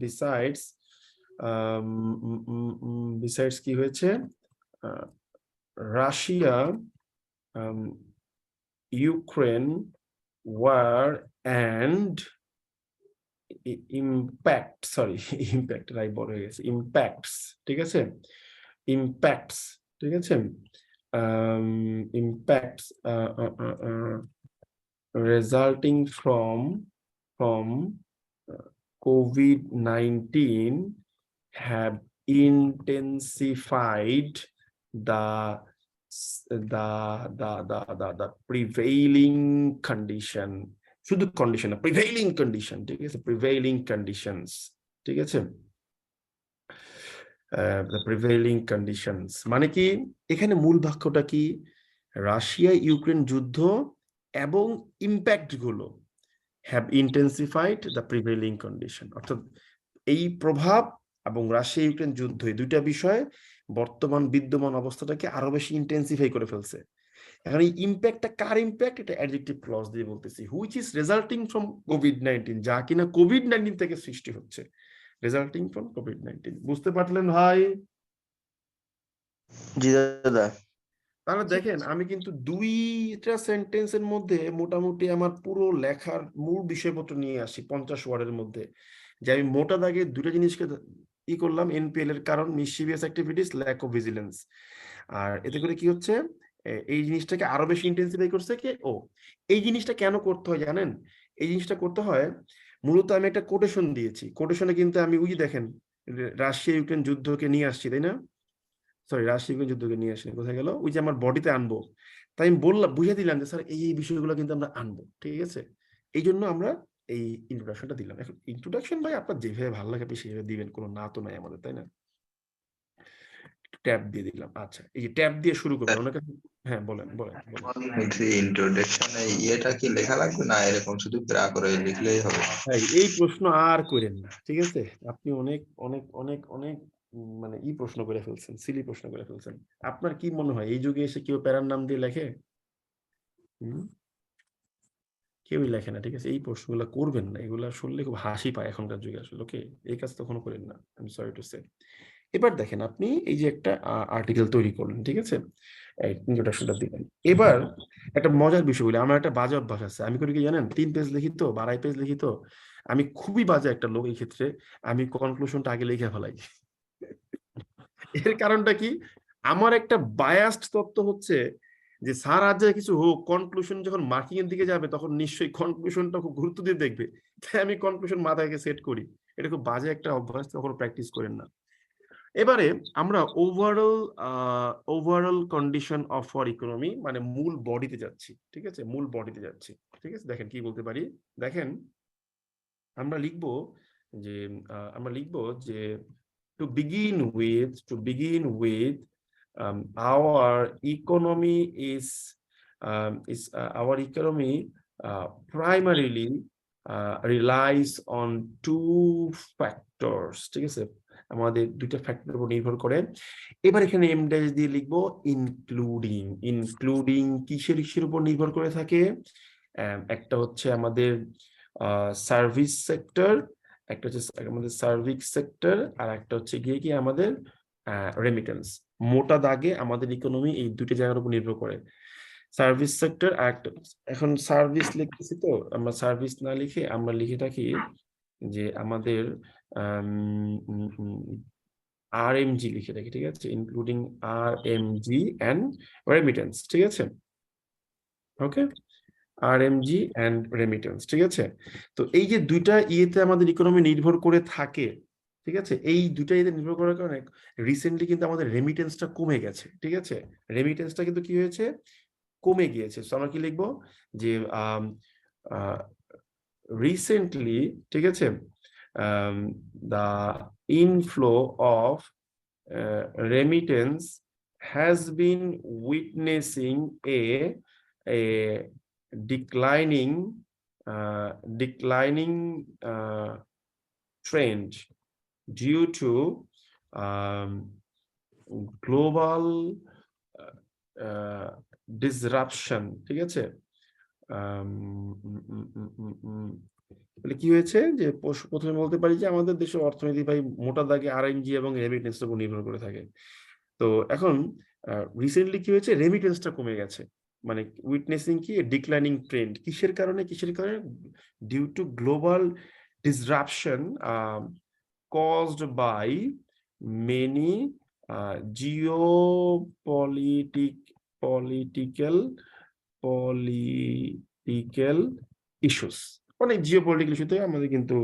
বিসাইডস, বিসাইডস কি হয়েছে? Russia, Ukraine war and impact, sorry impact রাই বড় হয়ে গেছে, ইম্প্যাক্টস, ঠিক আছে, ইম্প্যাক্টস, ঠিক আছে, impacts resulting from COVID-19 have intensified the prevailing condition, শুধু কন্ডিশন না, প্রিভেইলিং কন্ডিশন, ঠিক আছে, প্রিভেইলিং কন্ডিশনস, ঠিক আছে, the prevailing conditions মানে কি? এখানে মূল বাক্যটা কি? রাশিয়া ইউক্রেন যুদ্ধ এবং ইম্প্যাক্ট গুলো have intensified the prevailing condition, অর্থাৎ এই প্রভাব এবং রাশিয়া ইউক্রেন যুদ্ধ, এই দুইটা বিষয় বর্তমান বিদ্যমান অবস্থাটাকে আরো বেশি ইন্টেন্সিফাই করে ফেলছে। এখন এই ইম্প্যাক্টটা কার ইম্প্যাক্ট? এটা অ্যাডজেক্টিভ ক্লজ দিয়ে বলতেছি, which is resulting from COVID-19, যা কিনা কোভিড-19 থেকে সৃষ্টি হচ্ছে, রেজাল্টিং ফ্রম কোভিড-19। বুঝতে পারলেন ভাই? জি দাদা। তাহলে দেখেন আমি কিন্তু দুইটা সেন্টেন্সের মধ্যে মোটামুটি আমার পুরো লেখার মূল বিষয়পত্র নিয়ে আসি 50 ওয়ার্ডের মধ্যে, যে আমি মোটা দাগে দুটো জিনিসকে করলাম, এনপিএল এর কারণ mischievous activities, lack of vigilance, আর এতে করে কি হচ্ছে, এই জিনিসটাকে আরো বেশি ইন্টেন্সিফাই করছে কে? ও, এই জিনিসটা কেন করতে হয় জানেন? এই জিনিসটা করতে হয় মূলত, আমি একটা কোটেশন দিয়েছি, কোটেশনে কিন্তু আমি ওই দেখেন রাশিয়া ইউক্রেন যুদ্ধকে নিয়ে আসছি, তাই না? সরি, রাশিয়া ইউক্রেন যুদ্ধকে নিয়ে আসেনি, কোথায় গেল? ওই যে আমার বডিতে আনবো, তাই আমি বললাম, বুঝিয়ে দিলাম যে স্যার এই বিষয়গুলো কিন্তু আমরা আনবো, ঠিক আছে, এই জন্য আমরা এই ইন্ট্রোডাকশনটা দিলাম। এখন ইন্ট্রোডাকশন ভাই আপনার যেভাবে ভালো লাগে আপনি সেভাবে দিবেন, কোনো না তো নাই আমাদের, তাই না? ট্যাব দিয়ে দিলাম। আচ্ছা, এই যে ট্যাব দিয়ে শুরু করবেন, অনেকে, হ্যাঁ বলেন বলেন বলেন। ইন্ট্রোডাকশনে ইয়েটা কি লেখা লাগবে না এরকম শুধু ব্রা করে লিখলেই হবে? ভাই এই প্রশ্ন আর করেন না, ঠিক আছে, আপনি অনেক অনেক অনেক অনেক মানে প্রশ্ন করে ফেলছেন, সিলি প্রশ্ন করে ফেলছেন। আপনার কি মনে হয় এই যুগে এসে কেউ প্যারার নাম দিয়ে লেখে? কেউই লেখে না, ঠিক আছে, এই প্রশ্নগুলো করবেন না, এগুলা শুনলে খুব হাসি পায় এখনকার যুগে আসলে। ওকে, এই কাজ তখনও করেন না, আই এম সরি টু সে। এবার দেখেন, আপনি এই যে একটা আর্টিকেল তৈরি করলেন, ঠিক আছে, ইন্ট্রোডাকশনটা দিলেন। এবার একটা মজার বিষয় বলি, আমার একটা বাজে অভ্যাস আছে, আমি করি কি জানেন, 3 পেজ লিখি তো, 2.5 পেজ লিখি তো, আমি খুবই বাজে একটা লোক এই ক্ষেত্রে, আমি কনক্লুশনটা আগে লিখে ফেলাই। এর কারণটা কি? আমার একটা বায়াসড তত্ত্ব হচ্ছে যে স্যার আজ কিছু হোক, কনক্লুশন যখন মার্কিং এর দিকে যাবে তখন নিশ্চয়ই কনক্লুশনটা খুব গুরুত্ব দিয়ে দেখবে, তাই আমি কনক্লুশন মাথায় সেট করি। এটা খুব বাজে একটা অভ্যাস, তখন প্র্যাকটিস করেন না। এবারে আমরা overall condition of our economy মানে মূল বডিতে যাচ্ছি, ঠিক আছে, মূল বডিতে যাচ্ছি, ঠিক আছে। দেখেন কি বলতে পারি, দেখেন আমরা লিখবো যে to begin with our economy primarily relies on 2 factors, ঠিক আছে, আমাদের 2টা ফ্যাক্টরের উপর নির্ভর করে। এবার এখানে এম ড্যাশ দিয়ে লিখবো ইনক্লুডিং কিসের উপর নির্ভর করে থাকে? একটা হচ্ছে আমাদের সার্ভিস সেক্টর, একটা হচ্ছে আমাদের সার্ভিস সেক্টর, আর একটা হচ্ছে গিয়ে কি আমাদের রেমিটেন্স। মোটা দাগে আমাদের ইকোনমি এই দুটি জায়গার উপর নির্ভর করে, সার্ভিস সেক্টর আর একটা। এখন সার্ভিস লিখতেছি তো আমরা, সার্ভিস না লিখে আমরা লিখে থাকি যে আমাদের RMG লিখে রাখি, ঠিক আছে, ইনক্লুডিং RMG অ্যান্ড রেমিটেন্স, ঠিক আছে, ওকে, RMG অ্যান্ড রেমিটেন্স, ঠিক আছে। তো এই যে দুইটা ইয়েতে আমাদের ইকোনমি নির্ভর করে থাকে, ঠিক আছে, এই দুইটা ইয়েতে নির্ভর করার কারণে রিসেন্টলি কিন্তু আমাদের রেমিটেন্সটা কমে গেছে, ঠিক আছে, রেমিটেন্সটা কিন্তু কি হয়েছে, কমে গিয়েছে। তো আমরা কি লিখবো যে রিসেন্টলি, ঠিক আছে, the inflow of remittance has been witnessing a declining trend due to global disruption, ঠিক আছে। তাহলে কি হয়েছে যে প্রথমে বলতে পারি যে আমাদের দেশের অর্থনীতি ভাই মোটা দাগে RMG এবং রেমিটেন্সের উপর নির্ভর করে থাকে। তো এখন রিসেন্টলি কি হয়েছে, রেমিটেন্সটা কমে গেছে, মানে উইটনেসিং কি ডিক্লাইনিং ট্রেন্ড, কিসের কারণে, due to global disruption caused by many political issues। অনেক জিওপলিটিক্যাল ইস্যুতে আমাদের কিন্তু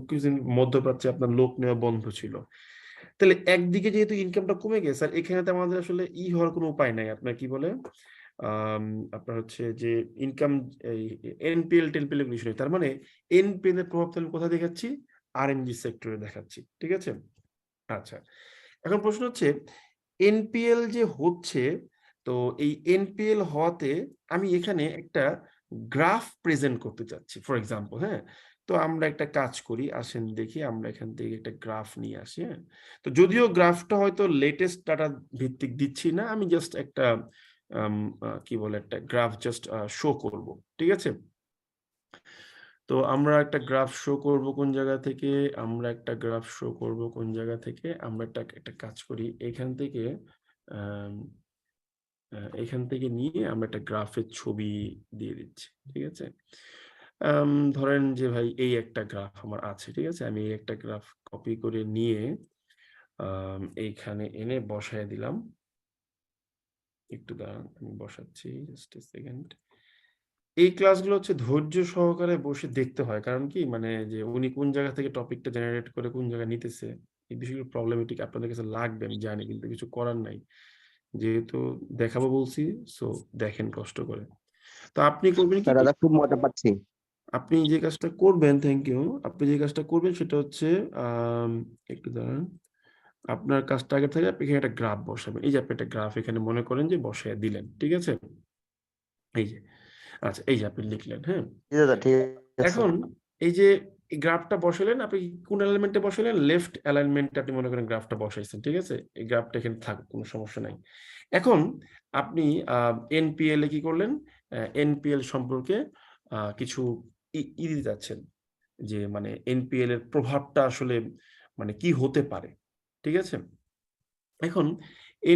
কিছুদিন মধ্যপ্রাচ্যে আপনার লোক নেওয়া বন্ধ ছিল। তাহলে একদিকে যেহেতু ইনকামটা কমে গেছে, আর এখানে তো আমাদের আসলে হওয়ার কোনো উপায় নাই, আপনার কি বলে আপনার হচ্ছে যে ইনকাম NPL টেনপিএল ইস্যু নেই, তার মানে NPL এর প্রভাব তাহলে কোথায় দেখাচ্ছি, RMG সেক্টরে দেখাচ্ছি, ঠিক আছে। আচ্ছা, এখন প্রশ্ন হচ্ছে NPL যে হচ্ছে, তো এই NPL হওয়াতে আমি এখানে একটা গ্রাফ প্রেজেন্ট করতে চাচ্ছি, ফর এক্সাম্পল, হ্যাঁ। তো আমরা একটা কাজ করি, আসেন দেখি আমরা এখান থেকে একটা গ্রাফ নিয়ে আসি, হ্যাঁ। তো যদিও গ্রাফটা হয়তো লেটেস্ট ডাটা ভিত্তিক দিচ্ছি না, আমি জাস্ট একটা কি বলে একটা গ্রাফ জাস্ট শো করব, ঠিক আছে। তো আমরা একটা গ্রাফ শো করব কোন জায়গা থেকে, আমরা একটা কাজ করি, এখান থেকে নিয়ে আমরা একটা গ্রাফের ছবি দিয়ে দিচ্ছি, ঠিক আছে। ধরেন যে ভাই এই একটা গ্রাফ আমার আছে, ঠিক আছে, আমি এই একটা গ্রাফ কপি করে নিয়ে এইখানে এনে বসায় দিলাম, একটু দাঁড়ান আমি বসাচ্ছি, জাস্ট এ সেকেন্ড। এই ক্লাসগুলো হচ্ছে ধৈর্য সহকারে বসে দেখতে হয়, কারণ কি মানে যে উনি কোন জায়গা থেকে টপিকটা জেনারেট করে কোন জায়গায় নিতেছে, এই বিষয়গুলো প্রবলেমেটিক আপনাদের কাছে লাগবে, আমি জানি, কিন্তু কিছু করার নাই, যেহেতু দেখাবো বলছি, সো দেখেন কষ্ট করে। তো আপনি করবেন কি, দাদা খুব মজা পাচ্ছি। আপনি যে কাজটা করবেন, থ্যাংক ইউ, আপনি যে কাজটা করবেন সেটা হচ্ছে একটু দাঁড়ান, আপনার কাজটা আগে থেকে আপনি এখানে একটা গ্রাফ বসাবেন, এই যে আপনি একটা গ্রাফ এখানে মনে করেন যে বসায় দিলেন, ঠিক আছে, এই যে, আচ্ছা এই যে আপনি লিখলেন, হ্যাঁ। জি দাদা, ঠিক আছে। এখন এই যে এই গ্রাফটা বসালেন, আপনি কোন অ্যালাইনমেন্টে বসালেন, লেফট অ্যালাইনমেন্টে আপনি মনে করেন গ্রাফটা বসাইছেন, ঠিক আছে, এই গ্রাফটা এখানে থাকুক, কোনো সমস্যা নাই। এখন আপনি NPL এ কি করলেন, NPL সম্পর্কে কিছু দিতে যাচ্ছেন, যে মানে NPL এর প্রভাবটা আসলে মানে কি হতে পারে, ঠিক আছে। এখন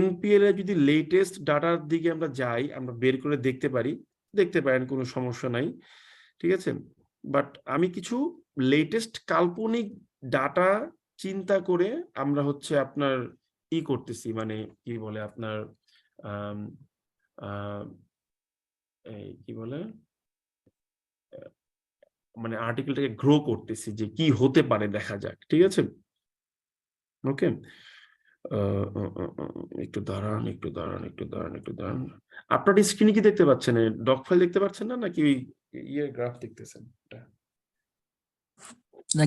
NPL এর যদি লেটেস্ট ডাটার দিকে আমরা যাই, আমরা বের করে দেখতে পারেন, কোনো সমস্যা নাই, ঠিক আছে। বাট আমি কিছু লেটেস্ট কাল্পনিক ডাটা চিন্তা করে আমরা হচ্ছে আপনার করতেছি, মানে কি বলে আপনার এই কি বলে মানে আর্টিকেলটাকে গ্রো করতেছি, যে কি হতে পারে দেখা যাক, ঠিক আছে, ওকে। একটু দাঁড়ান, আপনার স্ক্রিনে কি দেখতে পাচ্ছেন, ডক ফাইল দেখতে পাচ্ছেন না, নাকি গ্রাফ দেখতেছেন?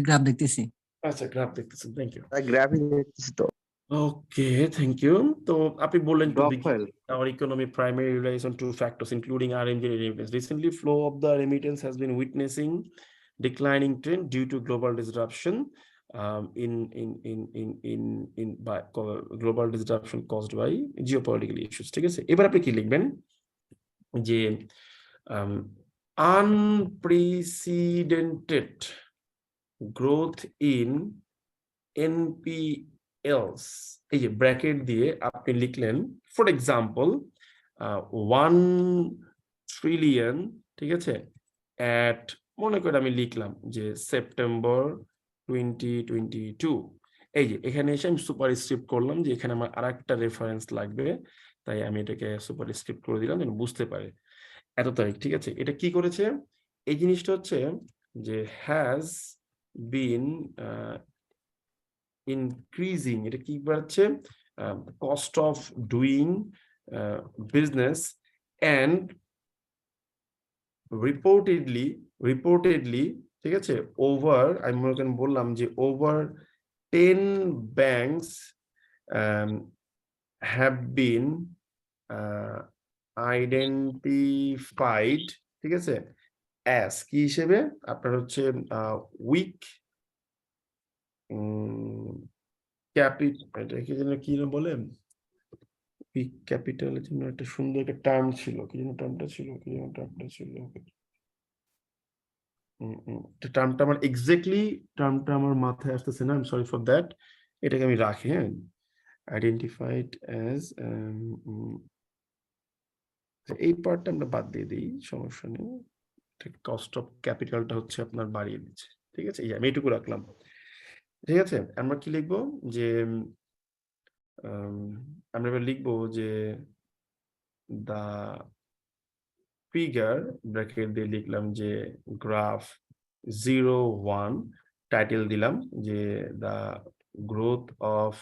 গ্রাফ দেখতেছি। আচ্ছা, গ্রাফ দেখতেছেন, থ্যাংক ইউ। গ্রাফিক দেখতেছি তো। Okay, thank you. তো আপনি বললেন doc file. our economy primarily relies on two factors, including RMG and remittance. Recently, flow of the remittance has been witnessing declining trend due to global disruption by global disruption caused by geopolitical issues, ঠিক আছে। এবার আপনি কি লিখবেন, যে unprecedented growth in NPLs, এই যে bracket দিয়ে আপনি লিখলেন ফর এক্সাম্পল 1 ট্রিলিয়ন, ঠিক আছে, অ্যাট, মনে করে আমি লিখলাম যে সেপ্টেম্বর 2022। এই যে এখানে এসে আমি সুপারস্ক্রিপ্ট করলাম যে এখানে আমার আরেকটা রেফারেন্স লাগবে, তাই আমি এটাকে সুপারস্ক্রিপ্ট করে দিলাম যেন বুঝতে পারে এত তারিখ, ঠিক আছে। এটা কি করেছে, এই জিনিসটা হচ্ছে যে হ্যাজ বিন ইনক্রিজিং, এটা কি বাড়ছে, cost of doing business and reportedly, ঠিক আছে, ওভার, আমি মনে করেন বললাম যে over 10 banks have been identified, ঠিক আছে, অ্যাস কি হিসেবে, আপনার হচ্ছে উইক ক্যাপিটাল, কি যেন কি যেন বলে, উইক ক্যাপিটালের জন্য একটা সুন্দর একটা টার্ম ছিল, কি যেন টার্মটা ছিল, টার্মটা আমার এক্স্যাক্টলি টার্মটা আমার মাথায় আসতেছে না, I am sorry for that, এটাকে আমি রাখি, হ্যাঁ, আইডেন্টিফাইড অ্যাজ, এই পার্টটা আমরা বাদ দিয়ে দিই, সমস্যা নেই, কস্ট অফ ক্যাপিটালটা হচ্ছে আপনার বাড়িয়ে দিচ্ছে, ঠিক আছে, আমি এইটুকু রাখলাম, ঠিক আছে। আমরা কি লিখবো যে আমরা এবার লিখবো যে দা ফিগার, ব্র্যাকেট দিয়ে লিখলাম যে গ্রাফ 01, টাইটেল দিলাম যে দা গ্রোথ অফ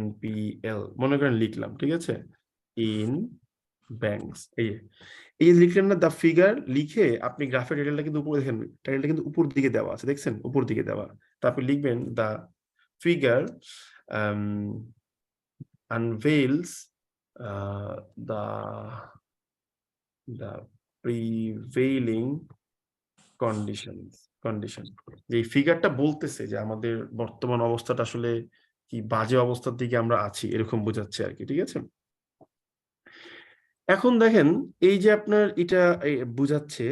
NPL, মনে করেন লিখলাম, ঠিক আছে, ইন ব্যাংকস, এই লিখলেন না, দা ফিগার লিখে আপনি গ্রাফের টাইটেলটা কিন্তু উপরে দেখেন, টাইটেলটা কিন্তু উপর দিকে দেওয়া আছে, দেখছেন, উপর দিকে দেওয়া, তারপর লিখবেন দা figure unveils the prevailing condition, যে এই ফিগারটা বলতেছে যে আমাদের বর্তমান অবস্থাটা আসলে কি বাজে অবস্থার দিকে আমরা আছি, এরকম বোঝাচ্ছে আর কি, ঠিক আছে। এখন দেখেন এই যে আপনার এটা বুঝাচ্ছে,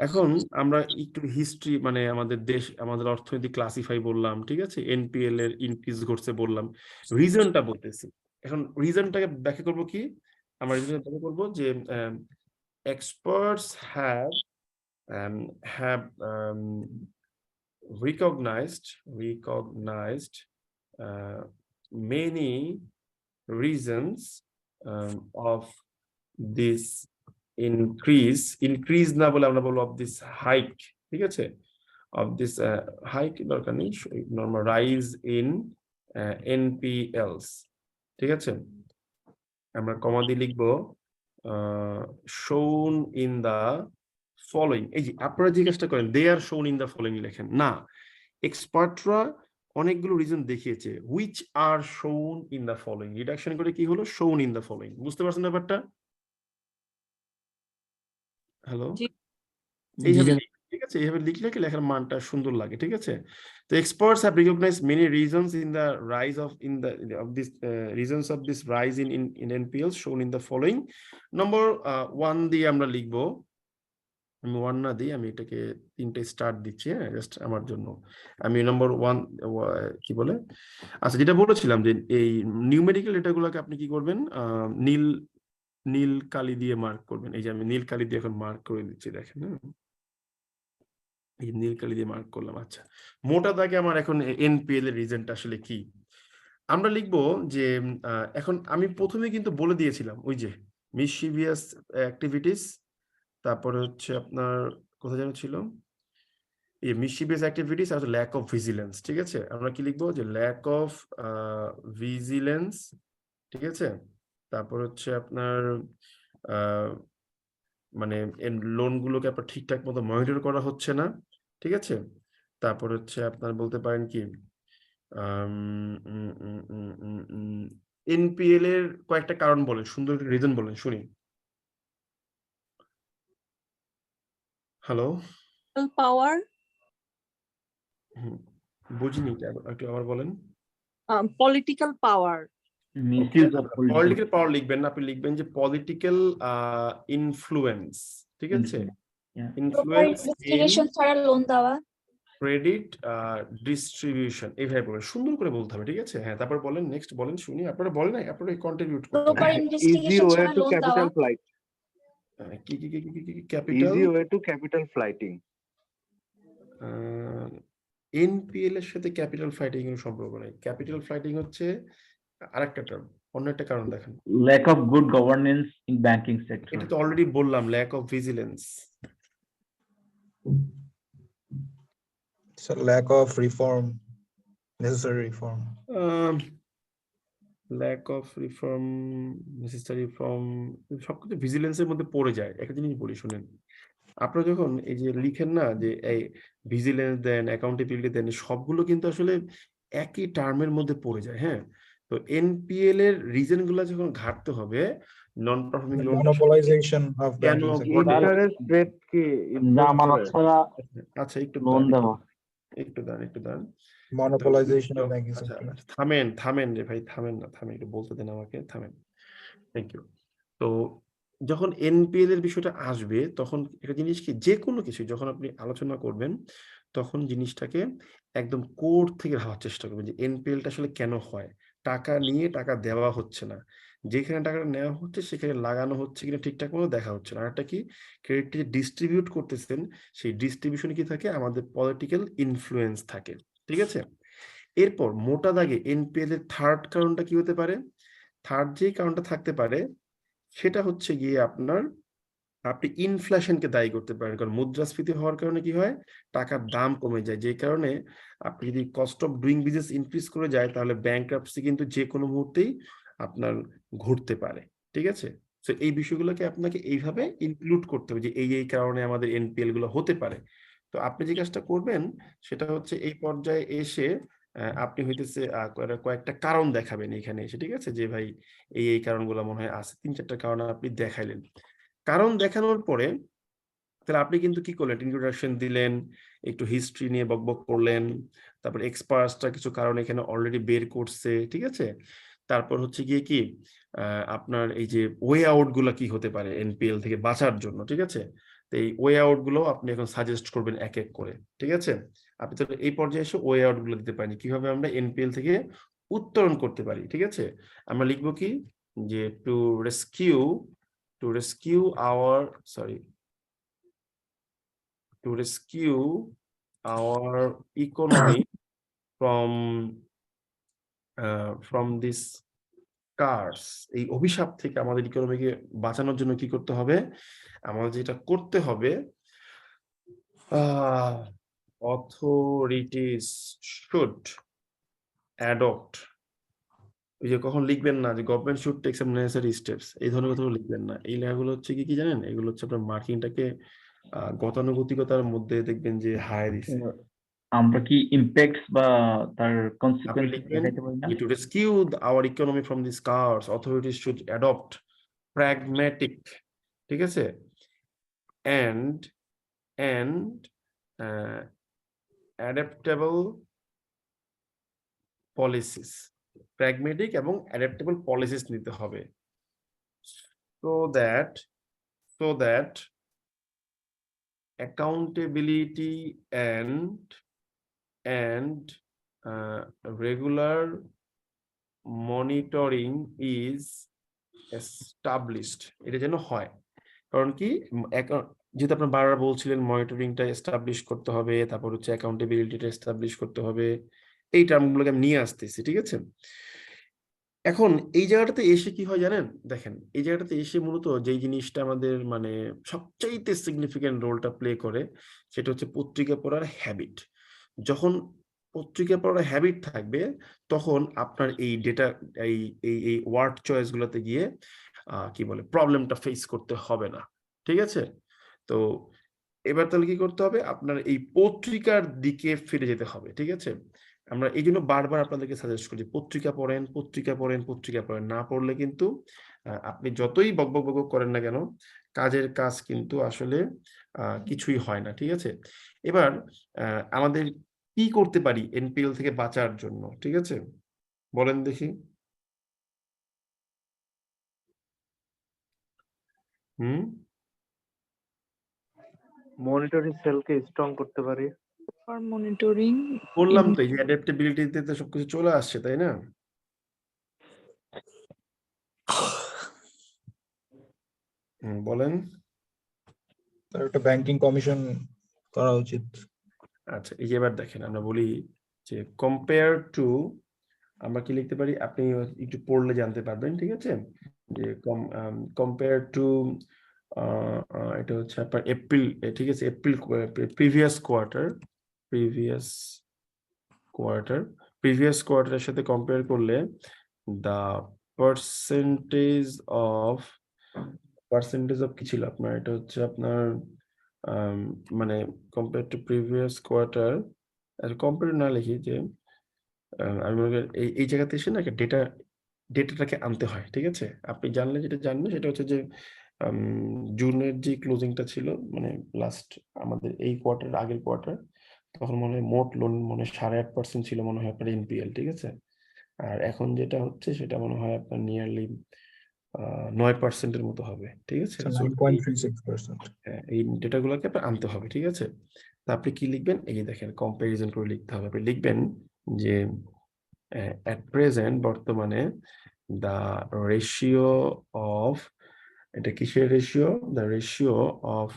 এখন আমরা একটু হিস্ট্রি, মানে আমাদের দেশ, আমাদের অর্থনৈতিক ক্লাসিফাই বললাম, ঠিক আছে, NPL এর ইনক্রিজ ঘটছে বললাম, রিজনটা বলতেছি। এখন রিজনটাকে ব্যাখ্যা করব কি, আমরা রিজনটা ব্যাখ্যা করব যে experts have recognized many reasons of this increase না বলে আমরা বলবো of this hike, ঠিক আছে, of this hike দরকার নেই, normal rise in NPLs, ঠিক আছে, আমরা কমা দিয়ে লিখবো shown in the following, এই যে আপনারা যে কাজটা করেন they are shown in the following লেখেন না, এক্সপার্টরা অনেকগুলো রিজন দেখিয়েছে which are shown in the following, reduction করে কি হলো shown in the following, বুঝতে পারছেন ব্যাপারটা? হ্যালো, এইভাবে, ঠিক আছে, এইভাবে লিখলে কি লেখার মানটা সুন্দর লাগে, ঠিক আছে। তো experts have recognized many reasons in the rise of reasons of this rise in NPLs shown in the following. Number 1 দিয়ে আমরা লিখবো, আমি 1 না দিই, আমি এটাকে 3টে স্টার দিচ্ছি, হ্যাঁ, জাস্ট আমার জন্য, আমি নাম্বার 1 কি বলে, আচ্ছা, যেটা বলেছিলাম যে এই নিউমেরিক্যাল ডেটাগুলোকে আপনি কি করবেন, নীল কালি দিয়ে মার্ক করবেন, এই যে আমি নীল কালি দিয়ে এখন মার্ক করে দিচ্ছি, দেখেন, হ্যাঁ, এই নীল কালি দিয়ে মার্ক করলাম। আচ্ছা, মোটা দাগে আমার এখন NPL এর রিজনটা আসলে কি আমরা লিখবো যে এখন আমি প্রথমে কিন্তু বলে দিয়েছিলাম ওই যে মিসচিভিয়াস অ্যাক্টিভিটিস, তারপরে হচ্ছে আপনার কোথায় যেন ছিল, এই মিসচিভিয়াস অ্যাক্টিভিটিস আর ল্যাক অফ ভিজিলেন্স, ঠিক আছে, আমরা কি লিখবো যে ল্যাক অফ ভিজিলেন্স, ঠিক আছে, তারপর হচ্ছে আপনার মানে লোনগুলোকে আপনার ঠিকঠাক মতো মনিটর করা হচ্ছে না, ঠিক আছে, তারপর হচ্ছে আপনার বলতে পারেন কি NPL এর কয়েকটা কারণ বলেন, সুন্দর একটা রিজন বলেন শুনি। হ্যালো, পাওয়ার, বুঝিনি, একটু আবার বলেন। Political power, misuse of political পাওয়ার লিখবেন না, আপনি লিখবেন যে পলিটিক্যাল ইনফ্লুয়েন্স, ঠিক আছে, ইনফ্লুয়েন্স ইনভেস্টিগেশন ছাড়া লোন দেওয়া, ক্রেডিট ডিস্ট্রিবিউশন এইভাবে বলেন, সুন্দর করে বলতে হবে, ঠিক আছে? হ্যাঁ, তারপর বলেন, নেক্সট বলেন, শুনি। আপনারা বলেন নাই, আপনারা কন্ট্রিবিউট করতে হবে। প্রপার ইজি ইনভেস্টিগেশন ওয়ে ছাড়া টু লোন দেওয়া। ক্যাপিটাল ফ্লাইট, কি capital easy way to capital fighting. NPL এর সাথে ক্যাপিটাল ফ্লাইটিং এর সম্পর্ক নেই। ক্যাপিটাল ফ্লাইটিং হচ্ছে আরেকটা টার্ম, অন্য একটা কারণ দেখেন। lack of good governance in banking sector. এটা তো অলরেডি বললাম, lack of vigilance. So lack of reform, necessary reform. Lack of reform, necessary reform, সবকিছু ভিজিলেন্সের মধ্যে পড়ে যায়। একটা জিনিস বলি শুনেন, আপনারা যখন এই যে লিখেন না যে এই ভিজিলেন্স দেন, অ্যাকাউন্টেবিলিটি দেন, সবগুলো কিন্তু আসলে একই টার্মের মধ্যে পড়ে যায়। হ্যাঁ, তো এনপিএল এর রিজন গুলো যখন ঘাটতে হবে, non performing The loan monopolization of কেন banking sector. ঘটে। ইন্টারেস্ট রেট কি জামানত ছাড়া আচ্ছা একটু লোন দেওয়া। একটু দাঁড়ান। Monopolization of banking আচ্ছা, sector. থামেন রে ভাই, থামেন না, থামেন, একটু বলতে দেন আমাকে, থামেন। Thank you. তো যখন এনপিএল এর বিষয়টা আসবে, তখন একটা জিনিস কি, যে কোনো কিছু যখন আপনি আলোচনা করবেন, তখন জিনিসটাকে একদম কোর থেকে ভাবার চেষ্টা করবেন যে এনপিএলটা আসলে কেন হয়। টাকা নিয়ে টাকা দেওয়া হচ্ছে না, যেখানে টাকাটা নেওয়া হচ্ছে সেখানে লাগানো হচ্ছে কিনা ঠিকঠাক মতো দেখা হচ্ছে না। আরেকটা কি, ক্রেডিট যে ডিস্ট্রিবিউট করতেছেন, সেই ডিস্ট্রিবিউশনে কি থাকে, আমাদের পলিটিক্যাল ইনফ্লুয়েন্স থাকে, ঠিক আছে? এরপর মোটা দাগে এনপিএল এর থার্ড কারণটা কি হতে পারে? থার্ড যে কারণটা থাকতে পারে সেটা হচ্ছে গিয়ে আপনি ইনফ্লেশনকে দায়ী করতে পারেন। কারণ মুদ্রাস্ফীতি হওয়ার কারণে কি হয়, টাকার দাম কমে যায়, যে কারণে আপনি যদি cost of doing business increase করে যায়, তাহলে ব্যাংকরাপসি কিন্তু যে কোনো মুহূর্তেই আপনার ঘটতে পারে, ঠিক আছে? তো এই বিষয়গুলোকে আপনাকে এইভাবে ইনক্লুড করতে হবে যে এই কারণে আমাদের এনপিএল গুলো হতে পারে। তো আপনি যে কাজটা করবেন সেটা হচ্ছে এই পর্যায়ে এসে আপনি হইতেছে কয়েকটা কারণ দেখাবেন এখানে এসে, ঠিক আছে? যে ভাই এই কারণগুলো মনে হয় আছে, 3-4টা কারণ আপনি দেখাইলেন। কারণ দেখানোর পরে তাহলে আপনি কিন্তু কি করলেন, ইন্ট্রোডাকশন দিলেন, একটু হিস্ট্রি নিয়ে বকবক করলেন, তারপর এক্সপার্টসটা কিছু কারণ এখানে অলরেডি বের করছে, ঠিক আছে? তারপর হচ্ছে গিয়ে কি আপনার এই যে ওয়ে আউট গুলা কি হতে পারে এনপিএল থেকে বাঁচার জন্য, ঠিক আছে? তো এই ওয়ে আউট গুলো আপনি এখন সাজেস্ট করবেন এক এক করে, ঠিক আছে? আপনি তো এই পর্যায়ে এসে ওয়ে আউট গুলো দিতে পারেন, কিভাবে আমরা এনপিএল থেকে উত্তরণ করতে পারি, ঠিক আছে? আমরা লিখবো কি, যে to rescue our economy from this curse, এই অভিশাপ থেকে আমাদের ইকোনমিকে বাঁচানোর জন্য কি করতে হবে? আমাদের যেটা করতে হবে, authorities should adopt, ওই যে কখন লিখবেন না যে government should take some necessary steps, এই ধরনের কথাগুলো লিখবেন না। এই লেখাগুলো হচ্ছে কি জানেন, এগুলো হচ্ছে আপনার মার্কিংটাকে গতানুগতিকতার মধ্যে দেখবেন যে হায় দিছে। আমরা কি ইমপ্যাক্টস বা তার আপনি কনসিকুয়েন্স লিখবেন দেখাইতে পারি না? to rescue our economy from these scars, authorities should adopt pragmatic, ঠিক আছে, and adaptable policies, pragmatic এবং adaptable policies নিতে হবে, so that accountability and regular monitoring is established, এটা যেন হয়। কারণ কি, যেহেতু আপনার বারবার বলছিলেন মনিটরিংটা এস্টাবলিশ করতে হবে, তারপর হচ্ছে অ্যাকাউন্টেবিলিটিটা এস্টাবলিশ করতে হবে, এই টার্মগুলোকে আমি নিয়ে আসতেছি, ঠিক আছে? এখন এই জায়গাটাতে এসে কি হয় জানেন, দেখেন এই জায়গাটাতে এসে মূলত যেই জিনিসটা আমাদের মানে সবচাইতে সিগনিফিকেন্ট রোলটা প্লে করে, সেটা হচ্ছে পত্রিকা পড়ার হ্যাবিট। যখন পত্রিকা পড়ার হ্যাবিট থাকবে, তখন আপনার এই ডেটা এই এই ওয়ার্ড চয়েস গুলোতে গিয়ে কি বলে প্রবলেমটা ফেস করতে হবে না, ঠিক আছে? তো এবার তাহলে কি করতে হবে, আপনার এই পত্রিকার দিকে ফিরে যেতে হবে, ঠিক আছে? আমরা এই জন্য বারবার আপনাদেরকে সাজেস্ট করি, পত্রিকা পড়েন, না পড়লে কিন্তু আপনি যতই বকবক করেন না কেন, কাজের কাজ কিন্তু আসলে কিছুই হয় না, ঠিক আছে? এবার আমাদের কি করতে পারি এনপিএল থেকে বাঁচার জন্য, ঠিক আছে? বলেন দেখি। মনিটরিং সেলকে স্ট্রং করতে পারি। ফর মনিটরিং বললাম তো এই যে অ্যাডাপ্টেবিলিটিতে তো সবকিছু চলে আসছে, তাই না? বলেন। তার একটা ব্যাংকিং কমিশন করা উচিত। আচ্ছা, এই যে এবার দেখেন আমরা বলি যে কম্পেয়ার টু, আমরা কি লিখতে পারি, আপনি একটু পড়লে জানতে পারবেন, ঠিক আছে? যে কম্পেয়ার টু, এটা হচ্ছে আপনার এপ্রিল, ঠিক আছে, এপ্রিল প্রিভিয়াস কোয়ার্টারের সাথে কম্পেয়ার করলে দ্য পার্সেন্টেজ অফ কি ছিল আপনার, এটা হচ্ছে আপনার মানে compare to previous quarter, compare না লিখি যে আমি মনে করি এই জায়গাতে এসে না একটা ডেটাটাকে আনতে হয়, ঠিক আছে? আপনি জানলে যেটা জানবেন সেটা হচ্ছে যে জুনের যে ক্লোজিংটা ছিল, মানে লাস্ট আমাদের এই কোয়ার্টার, আগের কোয়ার্টার, তখন মনে হয় মোট লোন মনে হয় 8.5% ছিল মনে হয় আপনার এনপিএল, ঠিক আছে? আর এখন যেটা হচ্ছে সেটা মনে হয় আপনার নিয়ারলি 9%-এর মতো হবে, ঠিক আছে? So, 9.36%। এই ডেটাগুলোকে আপনার আনতে হবে, ঠিক আছে? তা আপনি কি লিখবেন, এই যে দেখেন কম্পারিজন করে লিখতে হবে। আপনি লিখবেন যে at present বর্তমানে the ratio of, এটা কিসের ratio, the ratio of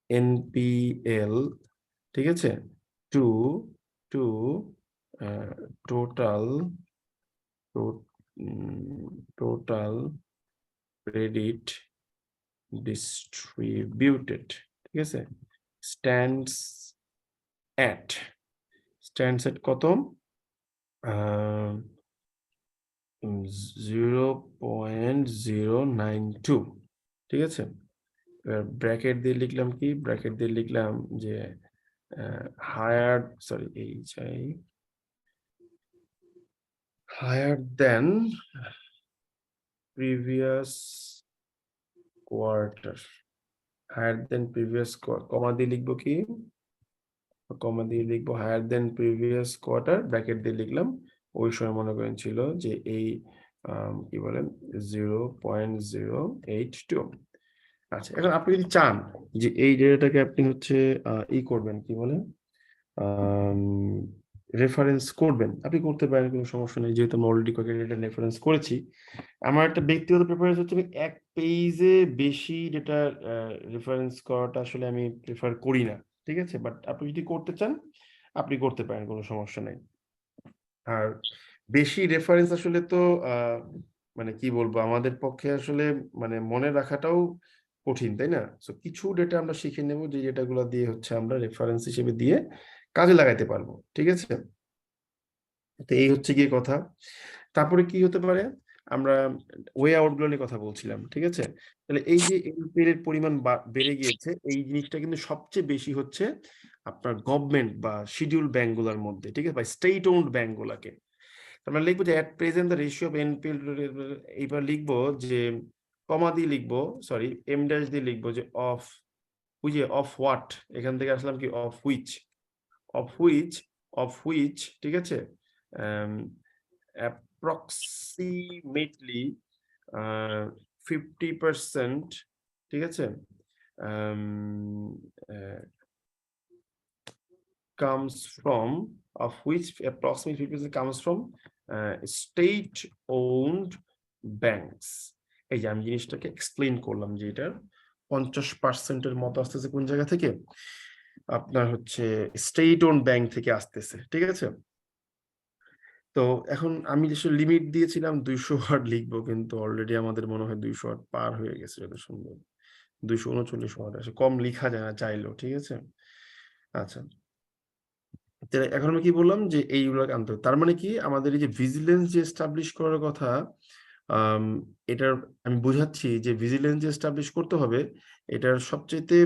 NPL, ঠিক আছে, টু টোটাল ক্রেডিট ডিস্ট্রিবিউটেড, ঠিক আছে, স্ট্যান্ডস এট কত, 0.092, ঠিক আছে? ব্র্যাকেট দিয়ে লিখলাম কি, ব্র্যাকেট দিয়ে লিখলাম যে higher than previous quarter, কমা দিয়ে লিখবো কি, কমা দিয়ে লিখবো higher than previous quarter, bracket দিয়ে লিখলাম ওই সময় মনে করেন ছিল যে এই কি বলেন 0.082। আচ্ছা, এখন আপনি যদি চান যে এই ডেটাটাকে আপনি হচ্ছে করবেন, কি বলে রেফারেন্স করবেন, আপনি করতে পারেন, কোনো সমস্যা নেই, যেহেতু আমি অলরেডি কয়েকটা ডেটা রেফারেন্স করেছি। আমার একটা ব্যক্তিগত প্রেফারেন্স হচ্ছে আমি এক পেজে বেশি ডেটা রেফারেন্স করাটা আসলে আমি প্রেফার করি না, ঠিক আছে? বাট আপনি যদি করতে চান আপনি করতে পারেন, কোনো সমস্যা নেই। আর বেশি রেফারেন্স আসলে তো মানে কি বলবো, আমাদের পক্ষে আসলে মানে মনে রাখাটাও কঠিন, তাই না? সো কিছু ডেটা আমরা শিখে নেব যে ডেটাগুলো দিয়ে হচ্ছে আমরা রেফারেন্স হিসেবে দিয়ে কাজে লাগাইতে পারবো, ঠিক আছে? তো এই হচ্ছে গিয়ে কথা। তারপরে কি হতে পারে, আমরা ওয়ে আউট গুলো নিয়ে কথা বলছিলাম, ঠিক আছে? তাহলে এই যে এনপিএল এর পরিমাণ বেড়ে গিয়েছে, এই জিনিসটা কিন্তু সবচেয়ে বেশি হচ্ছে আপনার গভর্নমেন্ট বা শিডিউল ব্যাংকগুলোর মধ্যে, ঠিক আছে, বা স্টেট ওন্ড ব্যাংকগুলোকে। আমরা লিখবো যে at present the ratio of NPL, এইবার লিখবো যে কমা দিয়ে লিখবো, সরি এম ড্যাশ দিয়ে লিখবো যে অফ হোয়াট, এখান থেকে আসলাম কি অফ হুইচ, ঠিক আছে, approximately 50%, ঠিক আছে, comes from, of which approximately 50% comes from state owned banks। এই যে আমি জিনিসটাকে এক্সপ্লেইন করলাম যে এটার 50%-এর মতো আসতেছে কোন জায়গা থেকে, আপনার হচ্ছে স্টেট ওন ব্যাংক থেকে আসতেছে, ঠিক আছে? তো এখন আমি যে লিমিট দিয়েছিলাম 200 ওয়ার্ড লিখবো, কিন্তু অলরেডি আমাদের মনে হয় 200 ওয়ার্ড পার হয়ে গেছে, যত সম্ভব 239 ওয়ার্ড আছে, কম লিখা যায় না চাইলেও, ঠিক আছে? আচ্ছা, এখন আমি কি বললাম যে এইগুলো আনতে হবে। তার মানে কি আমাদের এই যে ভিজিলেন্স যে এস্টাবলিশ করার কথা, এটার আমি বুঝাচ্ছি যে ভিজিলেন্স যে এস্টাবলিশ করতে হবে, এটার সবচেয়ে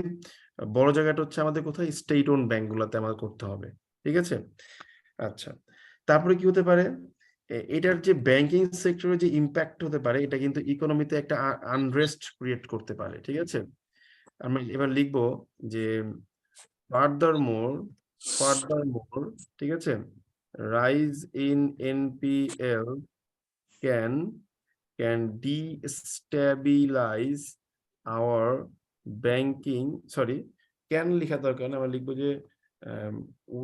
বড় জায়গাটা হচ্ছে আমাদের কোথায়, স্টেট ওন ব্যাংক গুলাতে আমাদের করতে হবে, ঠিক আছে? আচ্ছা, তারপরে কি হতে পারে, এটার যে ব্যাংকিং সেক্টরে যে ইম্প্যাক্ট হতে পারে, এটা কিন্তু ইকোনমিতে একটা আনরেস্ট ক্রিয়েট করতে পারে, ঠিক আছে? আমি এবার লিখবো যে ফার্দারমোর, ঠিক আছে, rise in NPL can destabilise our banking, sorry can লেখা দরকার না, আমরা লিখবো যে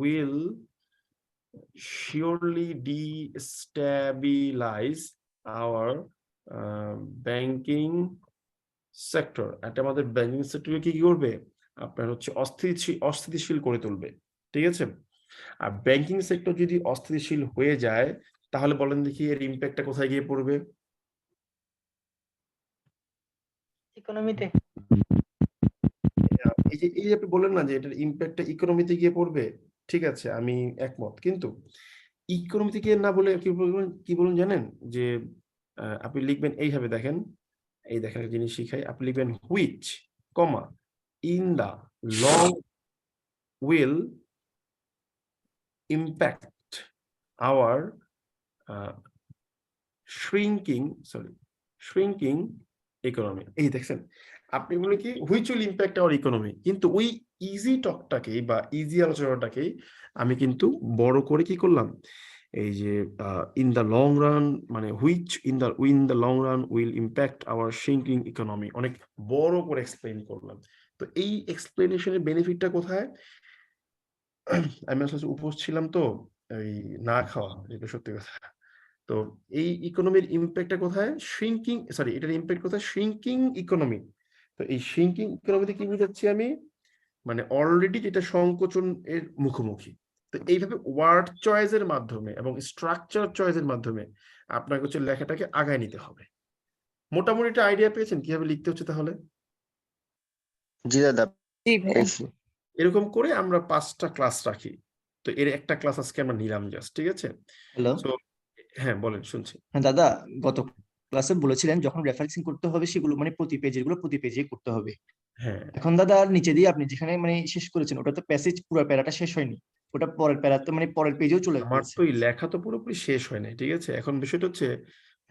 will surely destabilize our banking sector. এটা আমাদের ব্যাংকিং সেক্টরকে কি করবে? আপনার হচ্ছে অস্থিতিশীল করে তুলবে, ঠিক আছে? আর ব্যাংকিং সেক্টর যদি অস্থিতিশীল হয়ে যায় তাহলে বলেন দেখি এর ইম্প্যাক্টটা কোথায় গিয়ে পড়বে? ইকোনমিতে। এই যে আপনি বললেন না যে এটার ইম্প্যাক্টটা ইকোনমিতে গিয়ে পড়বে, ঠিক আছে, আমি একমত, কিন্তু ইকোনমিতে গিয়ে না বলে কি বলুন জানেন? যে আপনি লিখবেন এইভাবে, দেখেন, এই দেখেন একটা জিনিস শিখাই, আপনি লিখবেন which comma in the long will impact our shrinking economy. এই দেখছেন, আপনি বলে কি which will impact our economy, কিন্তু ওই ইজি টকটাকেই বা ইজি আলোচনাটাকেই আমি কিন্তু বড় করে কি করলাম, এই যে ইন দ্য লং রান, মানে which in the long run will impact our shrinking economy, অনেক বড় করে এক্সপ্লেইন করলাম। তো এই এক্সপ্লেনেশনের বেনিফিটটা কোথায়? আমি আসলে উপোস ছিলাম তো, এই না খাওয়া, এটা সত্যি কথা। তো এই ইকোনমির ইম্প্যাক্টটা কোথায়? এটার ইম্প্যাক্ট কোথায়? Shrinking economy. তো এই শ্রিঙ্কিং ইকোনমিতে কি বুঝাচ্ছি আমি? মানে অলরেডি যেটা সংকোচন এর মুখোমুখি। তো এইভাবে ওয়ার্ড চয়েসের মাধ্যমে এবং স্ট্রাকচার চয়েসের মাধ্যমে আপনাকে হচ্ছে লেখাটাকে আগায় নিতে হবে। মোটামুটি একটা আইডিয়া পেয়েছেন কিভাবে লিখতে হচ্ছে তাহলে? জি দাদা। জি ভাইয়া। এরকম করে আমরা 5টা ক্লাস রাখি। তো এর একটা ক্লাস আজকে আমরা নিলাম জাস্ট, ঠিক আছে? হ্যালো। তো হ্যাঁ বলেন, শুনছি। হ্যাঁ দাদা, গত ক্লাসে বলেছিলেন যখন রেফারেন্সিং করতে হবে সেগুলো মানে প্রতি পেজে করতে হবে। হ্যাঁ, এখন দাদা নিচে দিয়ে আপনি যেখানে মানে শেষ করেছেন ওটা তো প্যাসেজ পুরো প্যারাটা শেষ হয়নি, ওটা পরের প্যারাতে মানে পরের পেজেও চলে আমার গেছে। তো এই লেখা তো পুরোপুরি শেষ হয় নাই, ঠিক আছে? এখন বিষয়টা হচ্ছে,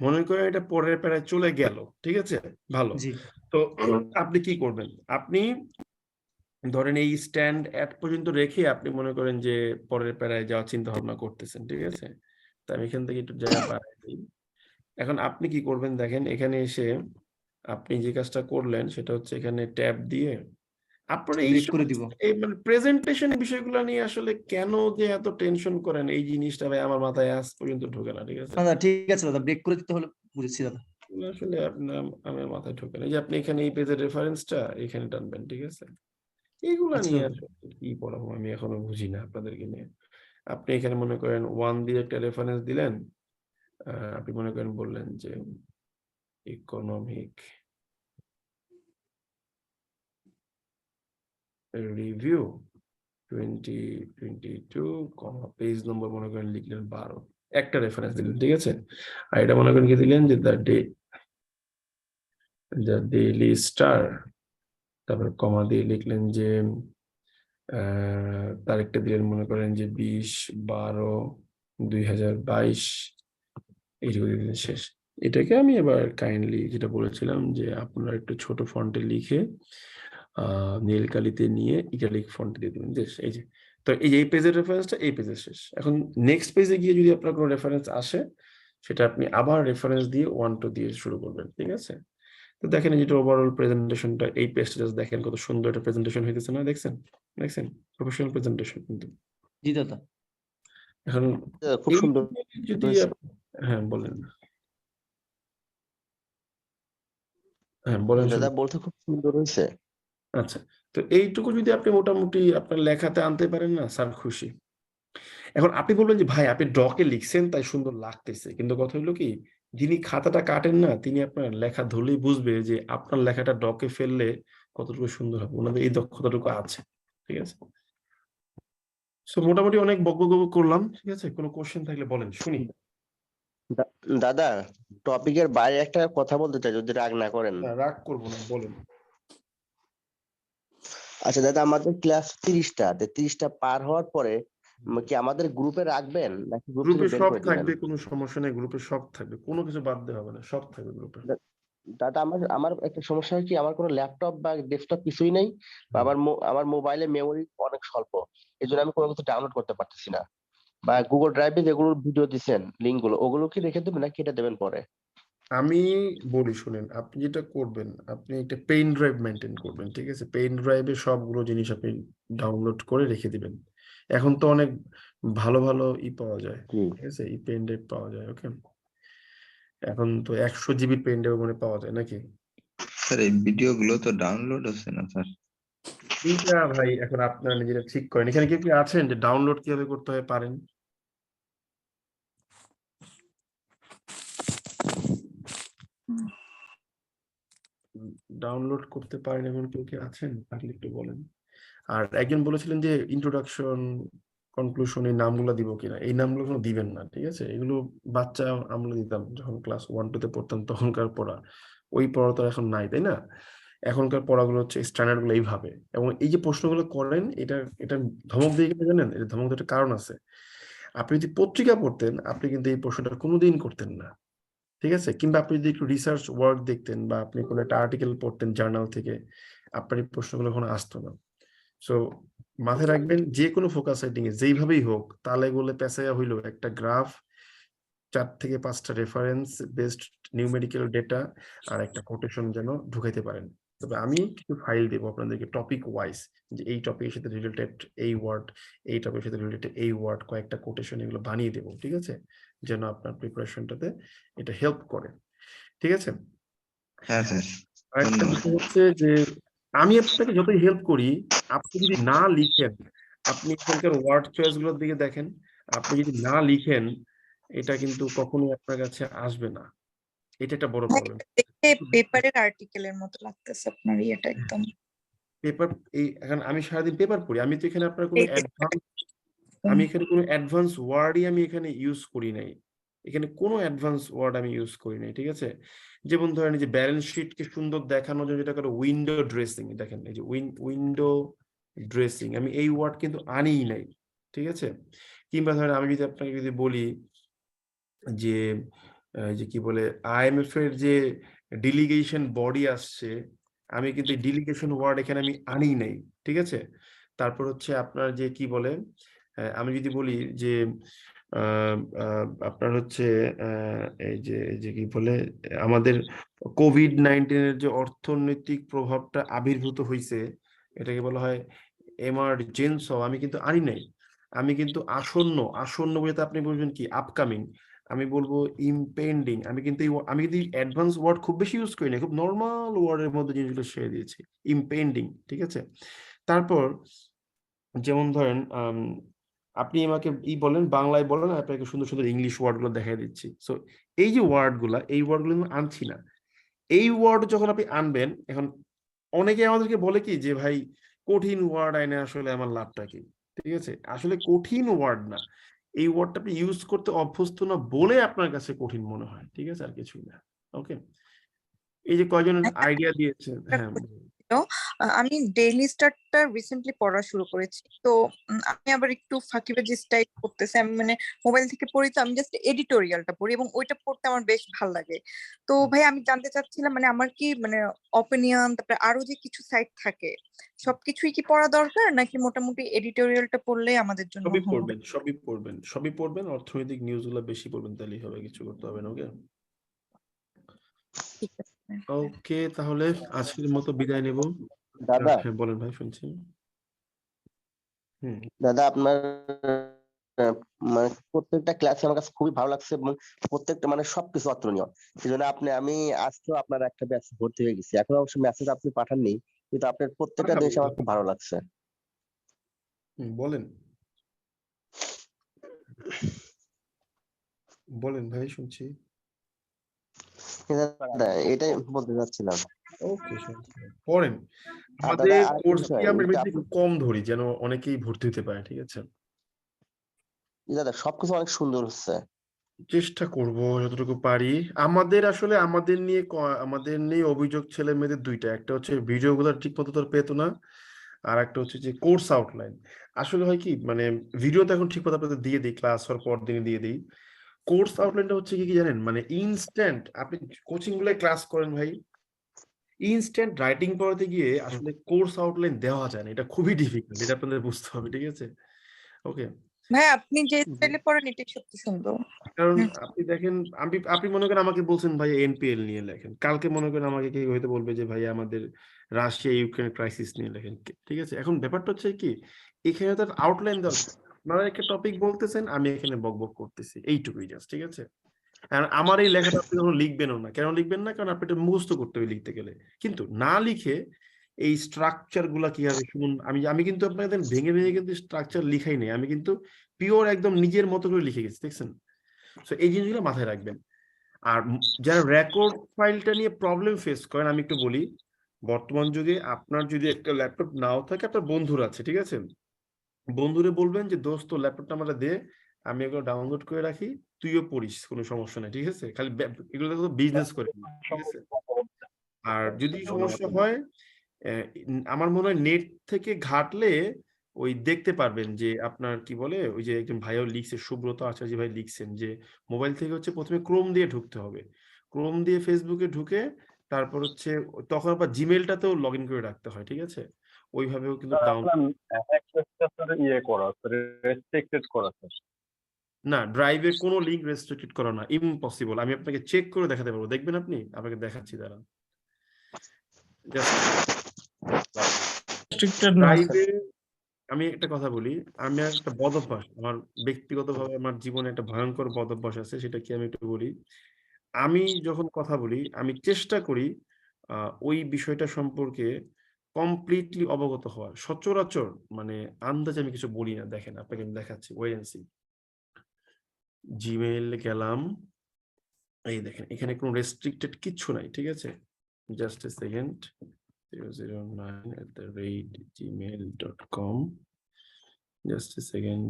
মনে করেন এটা পরের প্যারায় চলে গেল, ঠিক আছে, ভালো। জি তো আপনি কি করবেন? আপনি ধরেন এই স্ট্যান্ড এট পর্যন্ত রেখে আপনি মনে করেন যে পরের প্যারায় যাওয়ার চিন্তা ভাবনা করতেছেন, ঠিক আছে? তো আমি এখান থেকে একটু জায়গা বাড়াই দিই। এখন আপনি কি করবেন দেখেন, এখানে এসে আপনি যে কাজটা করলেন সেটা হচ্ছে এখানে ট্যাব দিয়ে আপনারা এই ব্রেক করে দিব। এই মানে প্রেজেন্টেশন বিষয়গুলো নিয়ে আসলে কেন যে এত টেনশন করেন, এই জিনিসটা ভাই আমার মাথায় আজ পর্যন্ত ঢোকে না, ঠিক আছে? দাদা ঠিক আছে দাদা, ব্রেক করে দিতে হলে বুঝেছি দাদা। এগুলো আসলে আপনার আমার মাথায় ঢোকে না। এই যে আপনি এখানে এই পেজের রেফারেন্সটা এখানে টানবেন, ঠিক আছে? এগুলা আচ্ছা নিয়ে দাদা। আসলে কি পড়াবো আমি এখনো বুঝি না আপনাদেরকে নিয়ে। আপনি এখানে মনে করেন 1 দিয়ে একটা রেফারেন্স দিলেন, আপনি মনে করেন বললেন যে ইকোনমিক রিভিউ 2022, পেজ নম্বর মনে করেন লিখলেন 12, একটা রেফারেন্স দিলেন, ঠিক আছে? আর এটা মনে করেন কি দিলেন যে দ্য ডেইলি স্টার, তারপর কমা দিয়ে লিখলেন যে তারিখটা দিলেন মনে করেন যে 20/12/2022, এইটুকু দিলেন, শেষ। এটাকে আমি এবার কাইন্ডলি যেটা বলেছিলাম যে আপনারা একটু ছোট ফন্টে লিখে নীল কালিতে নিয়ে ইটালিক ফন্টে দিয়ে দেবেন, এই যে। তো এই যে এই পেজের রেফারেন্সটা এই পেজের শেষ। এখন নেক্সট পেজে গিয়ে যদি আপনার কোনো রেফারেন্স আসে সেটা আপনি আবার রেফারেন্স দিয়ে 1 2 দিয়ে শুরু করবেন, ঠিক আছে? তো দেখেন যেটা ওভারঅল প্রেজেন্টেশনটা, এই পেজটা দেখেন কত সুন্দর একটা প্রেজেন্টেশন হইতেছে না? দেখছেন প্রফেশনাল প্রেজেন্টেশন কিন্তু। জি দাদা। এখন খুব এই সুন্দর যদি হয়েছে। হ্যাঁ বলেন, হ্যাঁ বলেন, দাদা বলতে খুব সুন্দর হয়েছে। আচ্ছা, তো এইটুকু যদি আপনি মোটামুটি আপনার লেখাতে আনতে পারেন না, স্যার খুশি। এখন আপনি বলবেন যে ভাই আপনি ডকে লিখছেন তাই সুন্দর লাগতেছে, কিন্তু কথা হলো কি, যিনি খাতাটা কাটেন না তিনি আপনার লেখা ধরলেই বুঝবে যে আপনার লেখাটা ডকে ফেললে কতটুকু সুন্দর হবে, ওনাদের এই দক্ষতাটুকু আছে, ঠিক আছে? সো মোটামুটি অনেক বকবক করলাম, ঠিক আছে? কোনো কোশ্চেন থাকলে বলেন, শুনি। দাদা টপিকের বাইরে একটা কথা বলতে চাই, যদি রাগ না করেন। রাগ করবো না, বলেন। আচ্ছা দাদা, আমাদের ক্লাস 30টা, 30টা পার হওয়ার পরে কি আমাদের গ্রুপে রাখবেন নাকি গ্রুপ গ্রুপে থেকে বের সব করে দিবেন? থাকবে, কোনো সমস্যা নেই, গ্রুপে সব থাকবে, কোনো কিছু বাদ দেওয়া হবে না, সব থাকবে গ্রুপে। দাদা আমার একটা সমস্যা হয় কি, আমার কোনো ল্যাপটপ বা ডেস্কটপ কিছুই নেই, বা আমার মোবাইলে মেমোরি অনেক স্বল্প, এই জন্য আমি কোনো কিছু ডাউনলোড করতে পারতেছি না। বা গুগল ড্রাইভে যেগুলো ভিডিও দিচ্ছেন লিঙ্ক গুলো, ওগুলো কি রেখে দেবেন নাকি কেটে দেবেন পরে? আমি বলি শুনেন, আপনি যেটা করবেন, আপনি একটা পেন ড্রাইভ মেনটেন করবেন, ঠিক আছে? পেন ড্রাইভে সবগুলো জিনিস আপনি ডাউনলোড করে রেখে দিবেন। এখন তো অনেক ভালো ভালো পাওয়া যায়, জি ঠিক আছে, পেন ড্রাইভ পাওয়া যায়। ওকে, এখন তো 100 জিবি পেন ড্রাইভ মানে পাওয়া যায় নাকি? স্যার এই ভিডিও গুলো তো ডাউনলোড হচ্ছে না স্যার। এইটা ভাই এখন আপনারা নিজেরা ঠিক করেন। এখানে কেউ কি আছেন যে ডাউনলোড কিভাবে করতে হয় পারেন? ডাউনলোড করতে পারেন এমন কেউ কি আছেন? থাকলে একটু বলেন। আর একজন বলেছিলেন যে ইন্ট্রোডাকশন, কনক্লুশন এই নামগুলো দিব কিনা। এই নামগুলো কোনো দিবেন না, ঠিক আছে? এগুলো বাচ্চা আমরা দিতাম যখন ক্লাস 1-2 তে পড়তাম, তখনকার পড়া। ওই পড়া তো এখন নাই, তাই না? এখনকার পড়াগুলো হচ্ছে স্ট্যান্ডার্ড গুলো এইভাবে। এবং এই যে প্রশ্নগুলো করেন, এটা এটা ধমক দিয়ে কেন জানেন? এটা ধমক দেওয়ার একটা কারণ আছে। আপনি যদি পত্রিকা পড়তেন, আপনি কিন্তু এই প্রশ্নটা কোনোদিন করতেন না, ঠিক আছে? কিংবা আপনি যদি একটু রিসার্চ ওয়ার্ক দেখতেন বা আপনি কোনো একটা আর্টিকেল পড়তেন জার্নাল থেকে, আপনার এই প্রশ্নগুলো এখন আসতো না। সো মাথায় রাখবেন, যে কোনো ফোকাস সেটিং এ যেইভাবেই হোক, তালে গোলে পেঁচাইয়া হইলো একটা গ্রাফ, 4 থেকে 5টা রেফারেন্স বেসড নিউমেরিক্যাল ডেটা আর একটা কোটেশন যেন ঢুকাইতে পারেন। তবে আমি কিছু ফাইল দেবো আপনাদেরকে টপিক ওয়াইজ, যে এই টপিকের সাথে রিলেটেড এই ওয়ার্ড, এই টপিকের সাথে রিলেটেড এই ওয়ার্ড, কয়েকটা কোটেশন এগুলো বানিয়ে দেবো, ঠিক আছে? যেন আপনার প্রিপারেশনটাতে এটা হেল্প করে, ঠিক আছে? হ্যাঁ স্যার, আরেকটা ধন্যবাদ। বিষয় হচ্ছে যে আমি আপনাকে যতই হেল্প করি, আপনি যদি না লিখেন, আপনি এখানকার ওয়ার্ড চয়েস গুলোর দিকে দেখেন, আপনি যদি না লিখেন, এটা কিন্তু কখনোই আপনার কাছে আসবে না। এটা একটা বড় প্রবলেম। দেখে পেপারের আর্টিকেলের মতো লাগতেছে আপনার ইয়েটা একদম। পেপার, এই এখন আমি সারাদিন পেপার পড়ি, আমি তো এখানে আপনার কোনো অ্যাডভান্স, আমি এখানে কোনো অ্যাডভান্স ওয়ার্ডই আমি এখানে ইউজ করি নাই। এখানে কোনো অ্যাডভান্স ওয়ার্ড আমি ইউজ করি নাই, ঠিক আছে? যেমন ধরেন এই যে ব্যালেন্স শিটকে সুন্দর দেখানোর জন্য যেটা করে উইন্ডো ড্রেসিং, দেখেন এই যে উইন্ডো ড্রেসিং, আমি এই ওয়ার্ড কিন্তু আনিই নাই, ঠিক আছে? কিংবা ধরেন আমি যদি আপনাকে যদি বলি যে যে কি বলে আইএমএফ এর যে ডেলিগেশন বডি আসছে, আমি কিন্তু ডেলিগেশন ওয়ার্ড এখানে আমি আনিই নাই, ঠিক আছে? তারপর হচ্ছে আপনার যে কি বলে, আমি যদি বলি যে আপনার হচ্ছে এই যে কি বলে আমাদের কোভিড-19 যে অর্থনৈতিক প্রভাবটা আবির্ভূত হয়েছে, এটাকে বলা হয় এমার্জেন্স, আমি কিন্তু আনি নাই। আমি কিন্তু আসন্ন, আসন্ন বলতে আপনি বলবেন কি আপকামিং, আমি বলবো ইমপেন্ডিং। আমি কিন্তু অ্যাডভান্স ওয়ার্ড খুব বেশি ইউজ করি না, খুব নর্মাল ওয়ার্ডের মধ্যে জিনিসগুলো সেরে দিয়েছি। ইমপেন্ডিং, ঠিক আছে? তারপর যেমন ধরেন আপনি আমাকে বলেন, বাংলায় বলেন, আপনাকে সুন্দর সুন্দর ইংলিশ ওয়ার্ড গুলো দেখাই দিচ্ছি। সো এই যে ওয়ার্ড গুলা, এই ওয়ার্ড গুলো আমি আনছি না। এই ওয়ার্ড যখন আপনি আনবেন, এখন অনেকে আমাদেরকে বলে কি যে ভাই কঠিন ওয়ার্ড আইনে আসলে আমার লাভটা কি, ঠিক আছে? আসলে কঠিন ওয়ার্ড না, এই ওয়ার্ডটা আপনি ইউজ করতে অভ্যস্ত না বলে আপনার কাছে কঠিন মনে হয়, ঠিক আছে? আর কিছুই না। ওকে, এই যে কয়জন আইডিয়া দিয়েছেন, হ্যাঁ আমি ডেইলি স্টারটা রিসেন্টলি পড়া শুরু করেছি, তো আমি আবার একটু ফাঁকিবাজি স্টাইল করতেছি। আমি মানে মোবাইল থেকে পড়ি, তো আমি জাস্ট এডিটোরিয়ালটা পড়ি এবং ওইটা পড়তে আমার বেশ ভালো লাগে। তো ভাই আমি জানতে চাচ্ছিলাম, মানে আমার কি মানে অপিনিয়ন, তারপরে আরো যে কিছু সাইট থাকে, সবকিছুই কি পড়া দরকার, নাকি মোটামুটি এডিটোরিয়ালটা পড়লে আমাদের জন্য সবই হলো? পড়বেন, সবই পড়বেন, সবই পড়বেন, অর্থনৈতিক নিউজ গুলো বেশি পড়বেন, তাহলেই হবে, কিছু করতে হবে না। ওকে, ঠিক আছে। ওকে, তাহলে আজকের মতো বিদায় নেব। দাদা, হ্যাঁ বলেন ভাই, শুনছি। হুম, দাদা আপনার আহ, মানে প্রত্যেকটা ক্লাসে আমার কাছে খুবই ভালো লাগছে এবং প্রত্যেকটা মানে সবকিছু অতুলনীয়। সেই জন্য আমি আজকেও আপনার একটা ব্যাচ ভর্তি হয়ে গেছি। এখন অবশ্য মেসেজ আপনি পাঠাননি, কিন্তু আপনার প্রত্যেকটা পাঠাবো, জিনিস আমার খুব ভালো লাগছে। বলেন বলেন ভাই, শুনছি। দাদা এটাই বলতে চাচ্ছিলাম। ওকে, পড়েন। আর দাদা আমাদের আরেকটা কোর্স বিষয়, কি আমরা এই যে এমনিতে আপনি একটু কম ধরি, যেন অনেকেই ভর্তি হতে পারে, ঠিক আছে? দাদা সবকিছু অনেক সুন্দর হচ্ছে। চেষ্টা করব যতটুকু পারি। আমাদের আসলে আমাদের নিয়ে অভিযোগ ছেলে মেয়েদের দুইটা, একটা হচ্ছে ভিডিও গুলো ঠিক মতো তোর পেতো না, আর একটা হচ্ছে যে কোর্স আউটলাইন। আসলে হয় কি, মানে ভিডিও তো এখন ঠিক মতো আপনাদের দিয়ে দিই, ক্লাস হওয়ার পর দিনই দিয়ে দিই। কোর্স আউটলাইনটা হচ্ছে কি জানেন, মানে ইনস্ট্যান্ট আপনি কোচিং গুলো ক্লাস করেন ভাই, ইনস্ট্যান্ট রাইটিং পড়াতে গিয়ে আসলে কোর্স আউটলাইন দেওয়া যায় না, এটা খুবই ডিফিকাল্ট, এটা আপনাদের বুঝতে হবে, ঠিক আছে? ওকে, ভাই আপনি যে স্টাইলে পড়েন এটাই সত্যি সুন্দর। কারণ হুম। আপনি দেখেন, আপনি মনে করেন আমাকে বলছেন ভাই এনপিএল নিয়ে লেখেন, কালকে মনে করেন আমাকে কি হয়তো বলবে যে ভাই আমাদের রাশিয়া ইউক্রেন ক্রাইসিস নিয়ে লেখেন, ঠিক আছে? এখন ব্যাপারটা হচ্ছে কি, এখানে তো আউটলাইন দরকার। আপনারা একটা টপিক বলতেছেন, আমি এখানে বকবক করতেছি, এইটুকুই জাস্ট, ঠিক আছে? আর আমার এই লেখাটা আপনি কখনো লিখবেনও না। কেন লিখবেন না? কারণ আপনি এটা মুখস্থ করতে হবে লিখতে গেলে। কিন্তু না লিখে এই স্ট্রাকচার গুলা কিভাবে শুনুন, আমি কিন্তু আপনাদের ভেঙে ভেঙে কিন্তু স্ট্রাকচার লিখাই নেই, আমি কিন্তু পিওর একদম নিজের মতো করে লিখে গেছি, দেখছেন? তো এই জিনিসগুলো মাথায় রাখবেন। আর যারা রেকর্ড ফাইলটা নিয়ে প্রবলেম ফেস করেন, আমি একটু বলি, বর্তমান যুগে আপনার যদি একটা ল্যাপটপ নাও থাকে, আপনার বন্ধুরা আছে, ঠিক আছে? বন্ধুরে বলবেন যে দোস্ত ল্যাপটপটা আমরা দে, আমি এগুলো ডাউনলোড করে রাখি, তুইও পড়িস, কোনো সমস্যা নেই, ঠিক আছে? খালি এগুলো বিজনেস করে নিন, ঠিক আছে? আর যদি সমস্যা হয়, আমার মনে হয় নেট থেকে ঘাটলে ওই দেখতে পারবেন যে আপনার কি বলে, ওই যে একজন ভাইও লিখছে, সুব্রত আচার্য ভাই লিখছেন যে মোবাইল থেকে হচ্ছে প্রথমে ক্রোম দিয়ে ঢুকতে হবে, ক্রোম দিয়ে ফেসবুকে ঢুকে তারপর হচ্ছে তখন আবার জিমেলটাতেও লগ ইন করে রাখতে হয়, ঠিক আছে? ওইভাবেও কিন্তু না, ড্রাইভের কোনো লিঙ্ক রেস্ট্রিক্টেড করা না, ইম্পসিবল। আমি আপনাকে চেক করে দেখাতে পারবো, দেখবেন আপনি? আপনাকে দেখাচ্ছি, দাঁড়া। ড্রাইভে আমি একটা কথা বলি, আমি একটা বদ অভ্যাস, আমার ব্যক্তিগতভাবে আমার জীবনে একটা ভয়ঙ্কর বদ অভ্যাস আছে, সেটা কি আমি একটু বলি। আমি যখন কথা বলি, আমি চেষ্টা করি ওই বিষয়টা সম্পর্কে কমপ্লিটলি অবগত হওয়ার। সচরাচর মানে আন্দাজে আমি কিছু বলি না। দেখেন, আপনাকে আমি দেখাচ্ছি, ওয়েট এন্ড সি। জিমেইল গেলাম, এই দেখেন এখানে কোনো রেস্ট্রিক্টেড কিচ্ছু নাই, ঠিক আছে? Just a second, 009@gmail.com, just a second.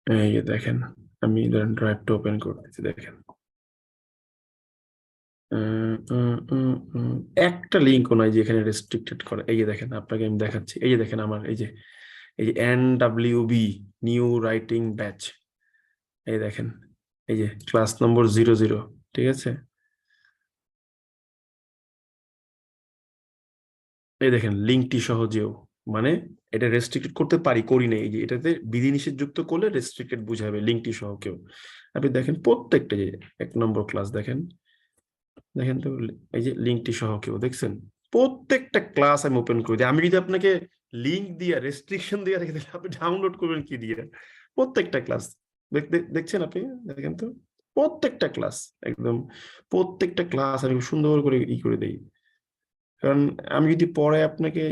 এই যে দেখেন, আমি ড্রাইভটা ওপেন করতেছি, দেখেন একটা লিঙ্কও নাই যে এখানে রেস্ট্রিক্টেড করা। এই যে দেখেন, আপনাকে আমি দেখাচ্ছি, এই যে দেখেন আমার এই যে NWB নিউ রাইটিং ব্যাচ, এই দেখেন, এই যে ক্লাস নম্বর 00, ঠিক আছে? এই দেখেন লিঙ্কটি সহজেও, মানে এটা রেস্ট্রিক্টেড করতে পারি, করি না। এই যে এটাতে বিধিনিষেধ যুক্ত করলে রেস্ট্রিক্টেড বুঝাবে, লিঙ্কটি সহ কেউ। আপনি দেখেন প্রত্যেকটা, যে 1 নম্বর ক্লাস দেখেন, দেখেন তো, এই যে লিঙ্কটি সহ কেউ, দেখছেন? প্রত্যেকটা ক্লাস আমি ওপেন করে দিই। আমি যদি আপনাকে লিঙ্ক দিয়ে রেস্ট্রিকশন দিয়ে রেখে দিলে আপনি ডাউনলোড করবেন কি দিয়ে? প্রত্যেকটা ক্লাস দেখছেন আপনি, দেখেন তো, প্রত্যেকটা ক্লাস, একদম প্রত্যেকটা ক্লাস আমি সুন্দর করে করে দিই। কারণ আমি যদি পরে আপনাকে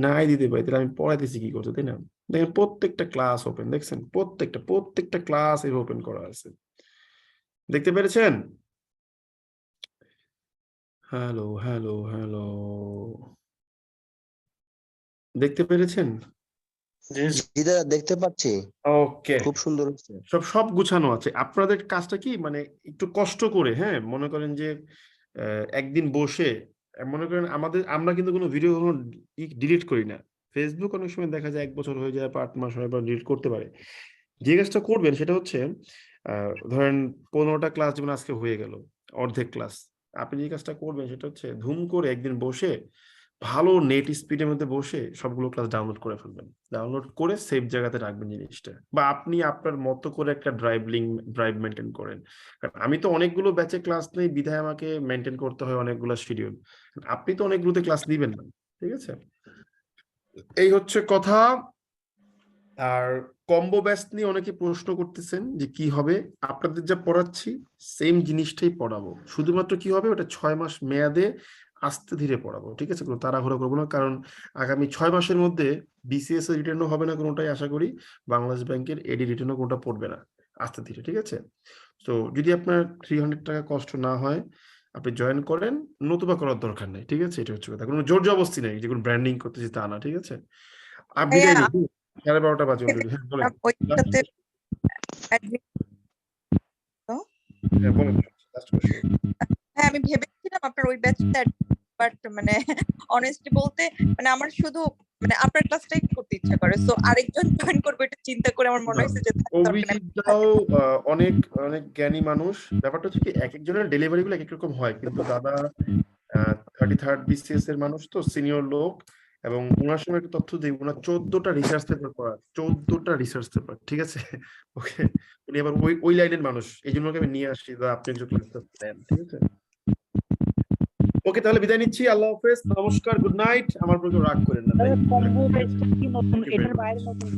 নাই দিতে পারি, তাহলে আমি পড়াইতেছি কি করতে, তাই না? দেখেন প্রত্যেকটা ক্লাস ওপেন, দেখছেন? প্রত্যেকটা ক্লাস ওপেন করা আছে, দেখতে পেরেছেন? হ্যালো, দেখতে পেরেছেন? জি দাদা, দেখতে পাচ্ছি, ওকে, খুব সুন্দর হচ্ছে। সব গুছানো আছে। আপনাদের কাজটা কি, মানে একটু কষ্ট করে, হ্যাঁ, মনে করেন যে একদিন বসে, মনে করেন আমরা কিন্তু কোনো ভিডিও কখনো ডিলিট করি না। ফেসবুক অনেক সময় দেখা যায় 1 বছর হয়ে যায়, 8 মাস হয়, বা ডিলিট করতে পারে। যে কাজটা করবেন সেটা হচ্ছে, ধরেন 15টা ক্লাস যেমন আজকে হয়ে গেল, অর্ধেক ক্লাস। আপনি যে কাজটা করবেন সেটা হচ্ছে ধুম করে একদিন বসে ভালো নেট স্পিডের মধ্যে বসে সবগুলো ক্লাস ডাউনলোড করে ফেলবেন, ডাউনলোড করে সেভ জায়গাতে রাখবেন জিনিসটা, বা আপনি আপনার মতো করে একটা ড্রাইভ মেনটেন করেন। কারণ আমি তো অনেকগুলো ব্যাচে ক্লাস নেই, বিধায় আমাকে মেনটেন করতে হয় অনেকগুলো শিডিউল। আপনি তো অনেকগুলোতে ক্লাস নিবেন না, ঠিক আছে? এই হচ্ছে কথা। আর কম্বো ব্যাচ নিয়ে অনেকে প্রশ্ন করতেছেন যে কি হবে। আপনাদের যা পড়াচ্ছি সেম জিনিসটাই পড়াবো, শুধুমাত্র কি হবে, ওটা 6 মাস মেয়াদে আস্তে ধীরে পড়াবো, ঠিক আছে? কোনো তাড়াহুড়ো করবো না, কারণ আগামী 6 মাসের মধ্যে BCS এর রিটার্নও হবে না কোনোটাই, আশা করি বাংলাদেশ ব্যাংকের এডি রিটার্নও কোনোটা পড়বে না, আস্তে ধীরে, ঠিক আছে? তো যদি আপনার 300 টাকা কষ্ট না হয়, আপনি জয়েন করেন, নতুবা করার দরকার নেই, ঠিক আছে? এটা হচ্ছে কথা, কোনো জোর জবরদস্তি নেই যে কোনো ব্র্যান্ডিং করতেছি তা না, ঠিক আছে? আর বিদায় ভাইয়া, নিই, 12:30 বাজে অলরেডি। হ্যাঁ বলেন, ওইটাতে admit তো? হ্যাঁ বলেন, last question। হ্যাঁ আমি ভেবেছিলাম আপনার ওই ব্যাচটা বাট মানে অনেস্টলি বলতে মানে আমার শুধু মানে আপনার ক্লাসটাই করতে ইচ্ছা করে, সো আরেকজন জয়েন করবে এটা চিন্তা করে আমার মনে হয়েছে যে থাক দরকার নেই। অভিজিৎটাও অনেক অনেক জ্ঞানী মানুষ। ব্যাপারটা হচ্ছে কি এক একজনের ডেলিভারি গুলো এক এক রকম হয়, কিন্তু দাদা 33rd BCS এর মানুষ তো, সিনিয়র লোক, এবং ওনার সময় একটা তথ্য দিই, ওনার 14টা রিসার্চ পেপার পড়া, 14টা রিসার্চ পেপার, ঠিক আছে? ওকে, উনি আবার ওই লাইনের মানুষ, এই জন্য ওকে আমি নিয়ে আসছি বা আপনি একটু ক্লাসটা দেন, ঠিক আছে? ওকে, তাহলে বিদায় নিচ্ছি, আল্লাহ হাফেজ, নমস্কার, গুড নাইট। আমার প্রতি রাগ করেন না, কম্বো thank you. কি নতুন Thank you very এটার much. বাইরে নতুন